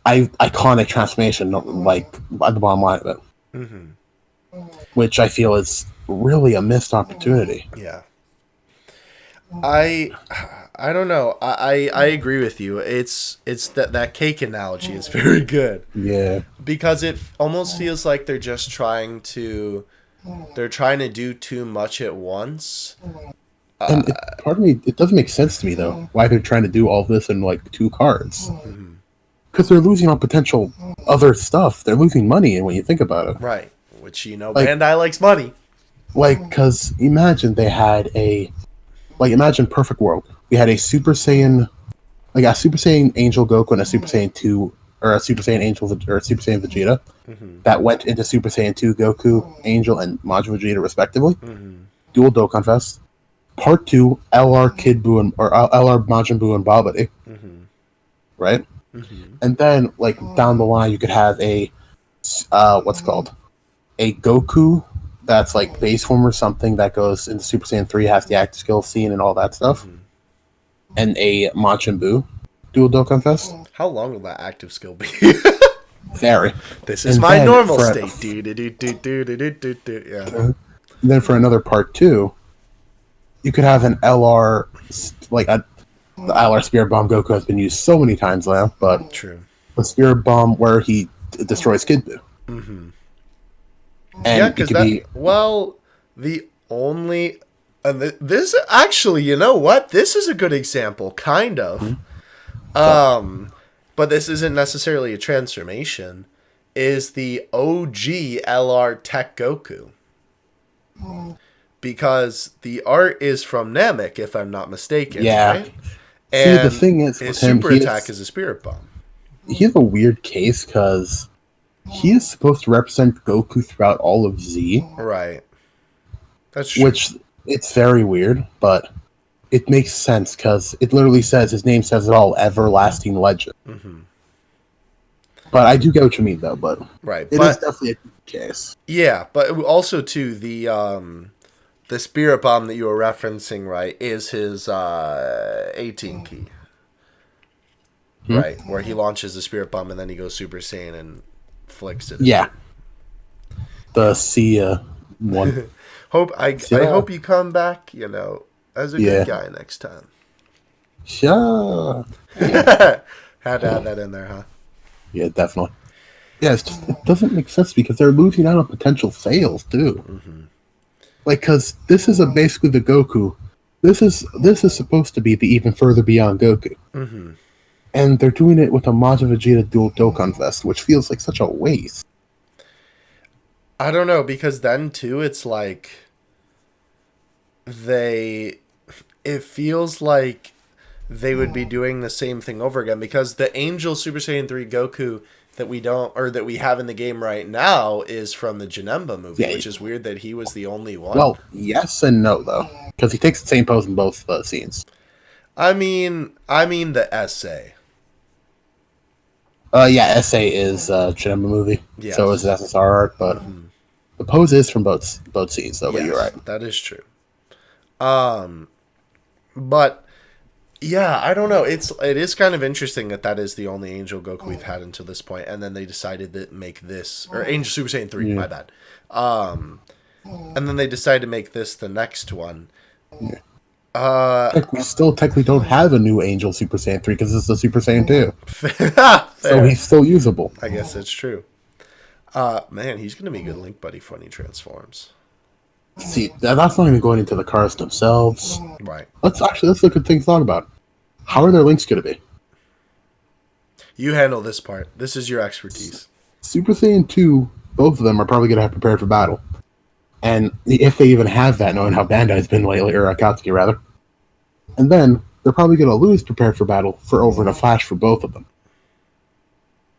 iconic transformation, like, at the bottom line of it. Which I feel is really a missed opportunity. Yeah. I don't know. I agree with you. It's that cake analogy is very good. Yeah. Because it almost feels like they're just trying to do too much at once. And part of me, it doesn't make sense to me, though, why they're trying to do all this in, like, 2 cards. Because they're losing on potential other stuff. They're losing money when you think about it. Right. Which, like, Bandai likes money. Like, because imagine they had imagine Perfect World. We had a Super Saiyan, like a Super Saiyan Angel Goku and a Super Saiyan 2, or a Super Saiyan Angel, or a Super Saiyan Vegeta, that went into Super Saiyan 2 Goku, Angel, and Majin Vegeta, respectively. Dual Dokkan Fest. Part 2, LR Kid Buu, or LR Majin Buu and Babidi. Right? And then, like, down the line, you could have a, a Goku that's, like, base form or something that goes into Super Saiyan 3, has the active skill scene and all that stuff. And a Majin Buu dual Dokkan Fest. How long will that active skill be? Very. This is my normal state. Yeah. And then for another part 2, you could have an LR, like, the LR Spirit Bomb Goku has been used so many times now, but true. The Spirit Bomb where he destroys Kid Buu. And yeah, because the only... this actually, you know what? This is a good example, kind of. But this isn't necessarily a transformation. Is the OG Lr Tech Goku. Because the art is from Namek, if I'm not mistaken. Yeah. Right? And the thing is, his super attack is a Spirit Bomb. He has a weird case because he is supposed to represent Goku throughout all of Z. Right. That's true. Which, it's very weird, but it makes sense because it literally says, his name says it all, Everlasting Legend. But I do get what you mean, though, but right. It is definitely a case. Yeah, but also, too, the spirit bomb that you were referencing, right, is his 18 key. Right, where he launches the spirit bomb and then he goes Super Saiyan and flicks it. Yeah. The C one. I hope you come back, as a good guy next time. Sure. Had to add that in there, huh? Yeah, definitely. Yeah, it doesn't make sense because they're losing out on potential sales too. Mm-hmm. Like, because this is basically the Goku. This is supposed to be the even further beyond Goku. Mm-hmm. And they're doing it with a Majin Vegeta dual Dokkan Vest, which feels like such a waste. I don't know, because then too, it's like it feels like they would be doing the same thing over again, because the Angel Super Saiyan 3 Goku that we have in the game right now is from the Janemba movie, which is weird that he was the only one. Well, yes and no though, because he takes the same pose in both scenes. I mean the essay. SA is Janemba movie, so is the SSR art, but the pose is from both scenes though. But you're right, that is true. But yeah, I don't know. It is kind of interesting that is the only Angel Goku we've had until this point, and then they decided to make this, or Angel Super Saiyan 3, my bad. And then they decided to make this the next one. Yeah. We still technically don't have a new Angel Super Saiyan 3 because it's the Super Saiyan 2. So he's still usable. I guess that's true. Man, he's going to be a good Link Buddy when he transforms. See, that's not even going into the cars themselves. Right. Let's look at things to talk about. How are their links going to be? You handle this part. This is your expertise. Super Saiyan 2, both of them are probably going to have prepared for battle. And if they even have that, knowing how Bandai's been lately, or Akatsuki rather. And then, they're probably going to lose prepared for battle for Over in a Flash for both of them.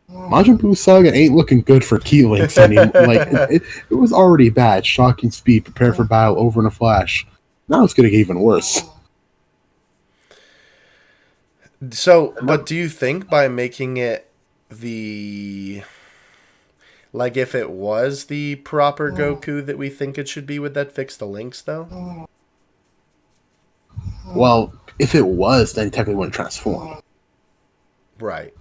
Majin Buu Saga ain't looking good for key links anymore. It was already bad. Shocking speed, prepare for battle, Over in a Flash. Now it's going to get even worse. So, but do you think by making it if it was the proper Goku that we think it should be, would that fix the links though? Well, if it was, then it technically wouldn't transform. Right.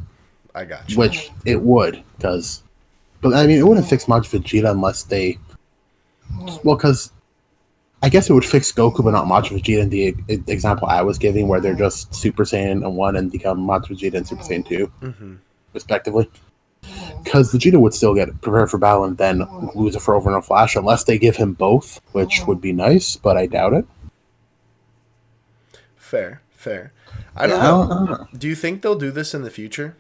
I got you. Which it would, but I mean, it wouldn't fix Majin Vegeta unless they. Well, because I guess it would fix Goku, but not Majin Vegeta in the example I was giving, where they're just Super Saiyan 1 and become Majin Vegeta and Super Saiyan 2, respectively. Because Vegeta would still get prepared for battle and then lose it for Over in a Flash, unless they give him both, which would be nice, but I doubt it. Fair. I don't know. Do you think they'll do this in the future?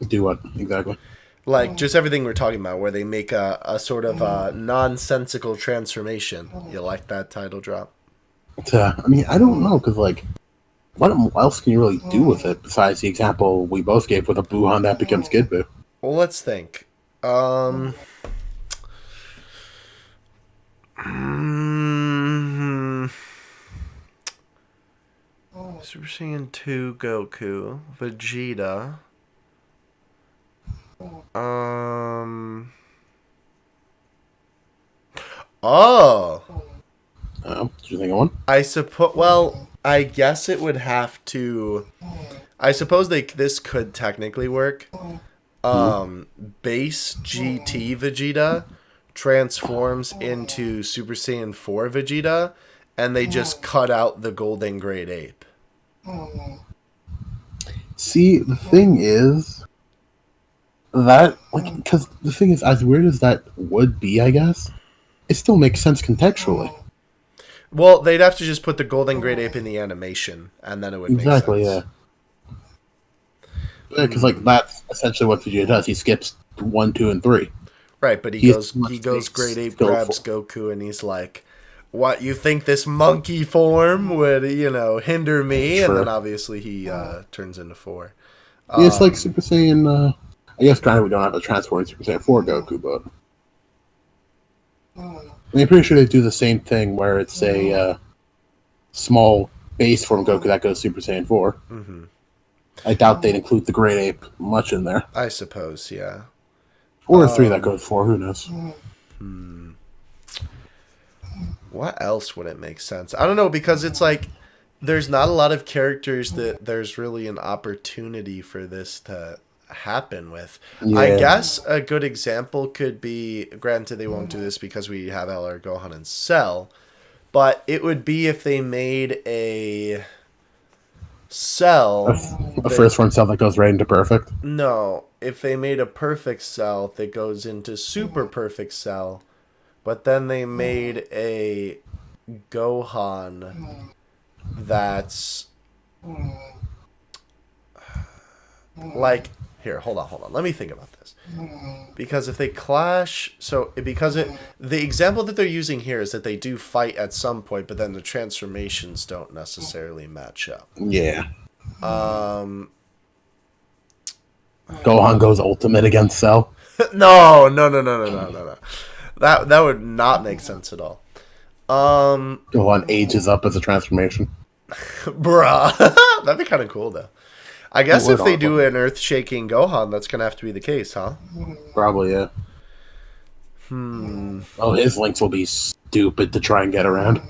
Do what exactly? Like just everything we're talking about, where they make a sort of nonsensical transformation. You like that title drop? I mean, I don't know, because what else can you really do with it besides the example we both gave with a Buhan that becomes Kid Buu? Well, let's think. Super Saiyan 2 Goku, Vegeta. Did you think of one? I suppose. Well, I guess it would have to. I suppose this could technically work. Base GT Vegeta transforms into Super Saiyan 4 Vegeta, and they just cut out the Golden Great Ape. See, the thing is that, because the thing is, as weird as that would be, I guess, it still makes sense contextually. Well, they'd have to just put the Golden Great Ape in the animation, and then it would make sense. Exactly, yeah. Because that's essentially what Vegeta does. He skips 1, 2, and 3. Right, but he goes Great Ape, grabs Goku, and he's like, "What, you think this monkey form would, hinder me?" True. And then obviously he turns into 4. It's like Super Saiyan. I guess granted we don't have a transform in Super Saiyan 4 Goku, but I'm pretty sure they do the same thing where it's a small base form Goku that goes Super Saiyan 4. Mm-hmm. I doubt they'd include the Great Ape much in there. I suppose, yeah. Or a 3 that goes 4, who knows? What else would it make sense? I don't know, because it's like there's not a lot of characters that there's really an opportunity for this to happen with. Yeah. I guess a good example could be, granted they won't do this because we have LR Gohan and Cell, but it would be if they made a Cell. A first form Cell that goes right into perfect. No, if they made a perfect Cell that goes into super perfect Cell, but then they made a Gohan that's like, here, hold on. Let me think about this. Because if they clash, the example that they're using here is that they do fight at some point, but then the transformations don't necessarily match up. Yeah. Gohan goes ultimate against Cell. No. That would not make sense at all. Gohan ages up as a transformation. Bruh. That'd be kind of cool, though. I guess if they do an earth-shaking Gohan, that's going to have to be the case, huh? Probably, yeah. Oh, his links will be stupid to try and get around.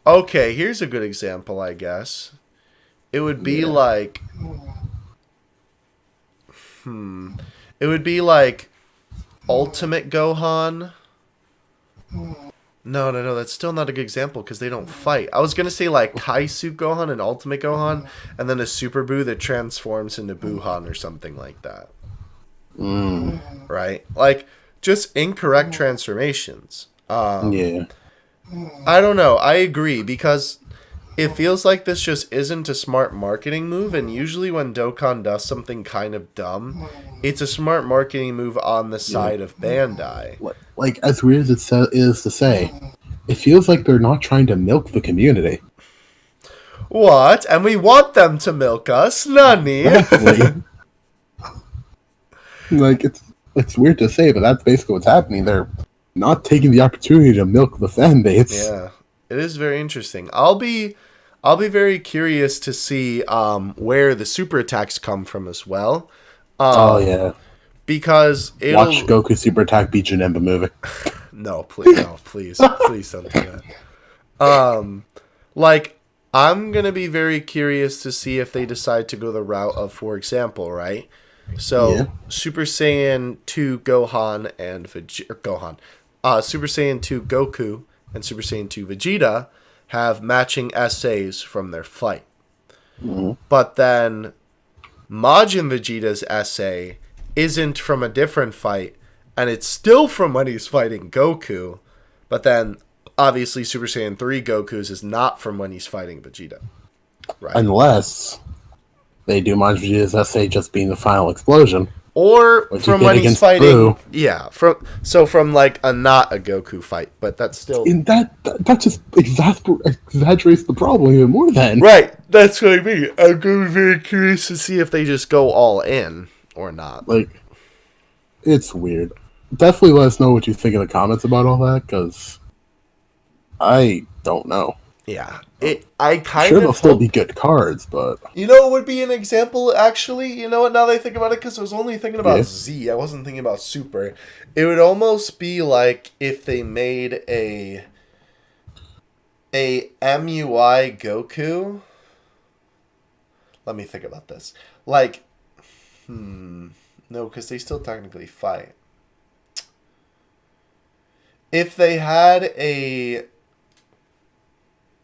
Okay, here's a good example, I guess. It would be like... It would be like Ultimate Gohan. No, that's still not a good example because they don't fight. I was going to say like Kaisuke Gohan and Ultimate Gohan, and then a Super Buu that transforms into Buhan or something like that. Right? Like, just incorrect transformations. Yeah. I don't know. I agree because it feels like this just isn't a smart marketing move, and usually when Dokkan does something kind of dumb, it's a smart marketing move on the side of Bandai. Like, as weird as it is to say, it feels like they're not trying to milk the community. What? And we want them to milk us? Nani? Exactly. Like, it's weird to say, but that's basically what's happening. They're not taking the opportunity to milk the fan base. Yeah, it is very interesting. I'll be very curious to see where the super attacks come from as well. Oh yeah, because watch Goku super attack beat Janemba movie. No, please don't do that. Like, I'm gonna be very curious to see if they decide to go the route of, for example, right? So Super Saiyan 2 Gohan and Super Saiyan 2 Goku and Super Saiyan 2 Vegeta have matching essays from their fight. But then Majin Vegeta's essay isn't from a different fight, and it's still from when he's fighting Goku, but then obviously Super Saiyan 3 Goku's is not from when he's fighting Vegeta. Right? Unless they do Majin Vegeta's essay just being the final explosion. Or from when he's fighting Boo. Yeah, from like a not a Goku fight, but that's still that just exaggerates the problem even more then. Right, that's what I mean. I'm going to be very curious to see if they just go all in or not. Like, it's weird. Definitely let us know what you think in the comments about all that, because I don't know. Yeah, I kind sure of they'll still be good cards, but you know, it would be an example. Actually, you know what? Now that I think about it, because I was only thinking about Z, I wasn't thinking about Super. It would almost be like if they made a MUI Goku. Let me think about this. Like, no, because they still technically fight. If they had a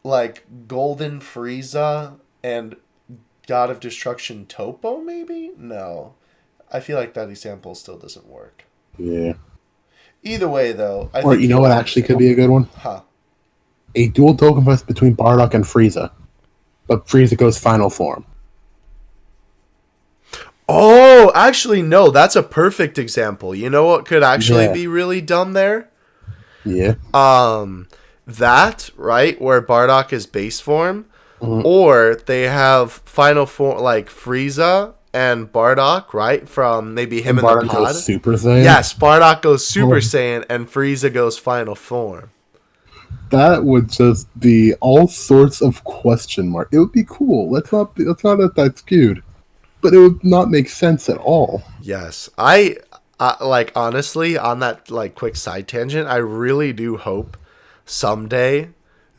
like Golden Frieza and God of Destruction Topo, maybe? No. I feel like that example still doesn't work. Yeah. Either way, though. Or you know what actually could be a good one? Huh. A dual Dokkan Quest between Bardock and Frieza. But Frieza goes final form. Oh, actually, no. That's a perfect example. You know what could actually be really dumb there? Yeah. That, right, where Bardock is base form, or they have final form, like Frieza and Bardock, right, from maybe him and Bardock the pod. goes Super Saiyan? Yes, Bardock goes Super Saiyan, and Frieza goes final form. That would just be all sorts of question mark. It would be cool. Let's not that skewed, but it would not make sense at all. Yes, I like, honestly, on that like quick side tangent, I really do hope someday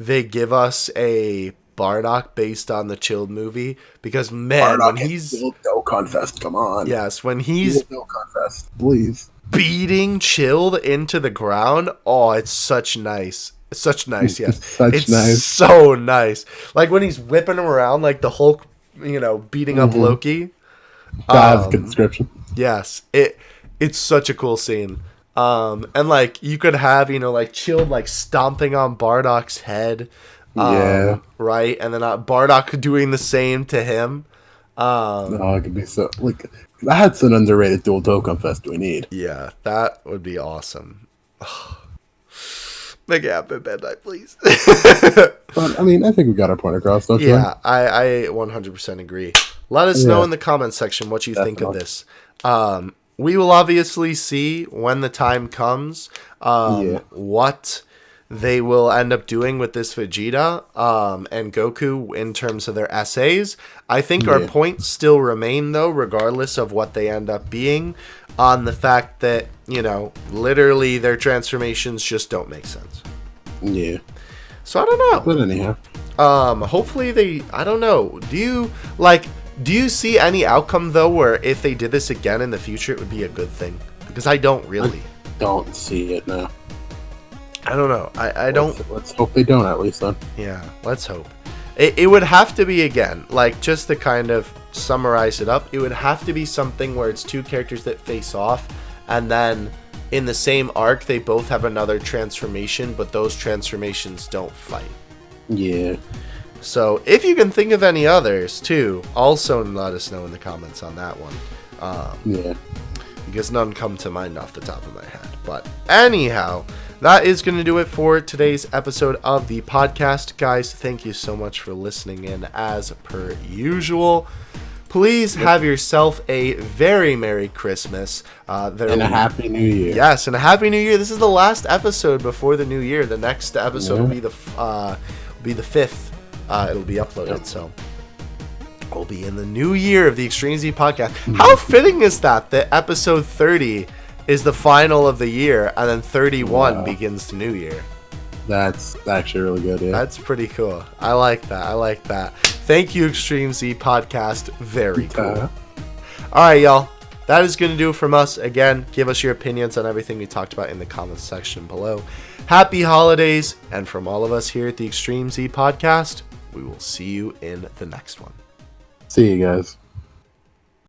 they give us a Bardock based on the Chilled movie, because man, Bardock when he's Dokkan Fest, come on. yes, when he's Dokkan Fest, please. beating Chilled into the ground, oh, it's such nice. It's such nice, yes. It's nice. So nice. Like when he's whipping him around like the Hulk, beating up Loki. That's a good description. Yes. It's such a cool scene. And like you could have, like Chilled like stomping on Bardock's head. Yeah. Right? And then Bardock doing the same to him. It could be so like that's an underrated dual Dokkan Fest we need. Yeah, that would be awesome. Make it happen midnight, please. But I mean, I think we got our point across, don't you? Yeah, I 100% agree. Let us know in the comments section what you think of this. We will obviously see when the time comes what they will end up doing with this Vegeta and Goku in terms of their essays. I think our points still remain, though, regardless of what they end up being, on the fact that, literally their transformations just don't make sense. Yeah. So I don't know. But anyhow. Hopefully I don't know. Do you see any outcome, though, where if they did this again in the future, it would be a good thing? Because I don't really. I don't see it now. I don't know. I don't. Let's hope they don't, at least, then. Yeah, let's hope. It would have to be, again, like, just to kind of summarize it up, it would have to be something where it's two characters that face off, and then in the same arc, they both have another transformation, but those transformations don't fight. Yeah. So, if you can think of any others, too, also let us know in the comments on that one. Because none come to mind off the top of my head. But anyhow, that is going to do it for today's episode of the podcast. Guys, thank you so much for listening in as per usual. Please have yourself a very Merry Christmas. And a Happy New Year. Yes, and a Happy New Year. This is the last episode before the new year. The next episode will be the 5th. It'll be uploaded, so we'll be in the new year of the Extreme Z podcast. How fitting is that episode 30 is the final of the year, and then 31 begins the new year? That's actually really good, yeah. That's pretty cool. I like that. Thank you, Extreme Z Podcast. Very cool. Alright, y'all. That is going to do it from us. Again, give us your opinions on everything we talked about in the comments section below. Happy holidays, and from all of us here at the Extreme Z Podcast, we will see you in the next one. See you guys.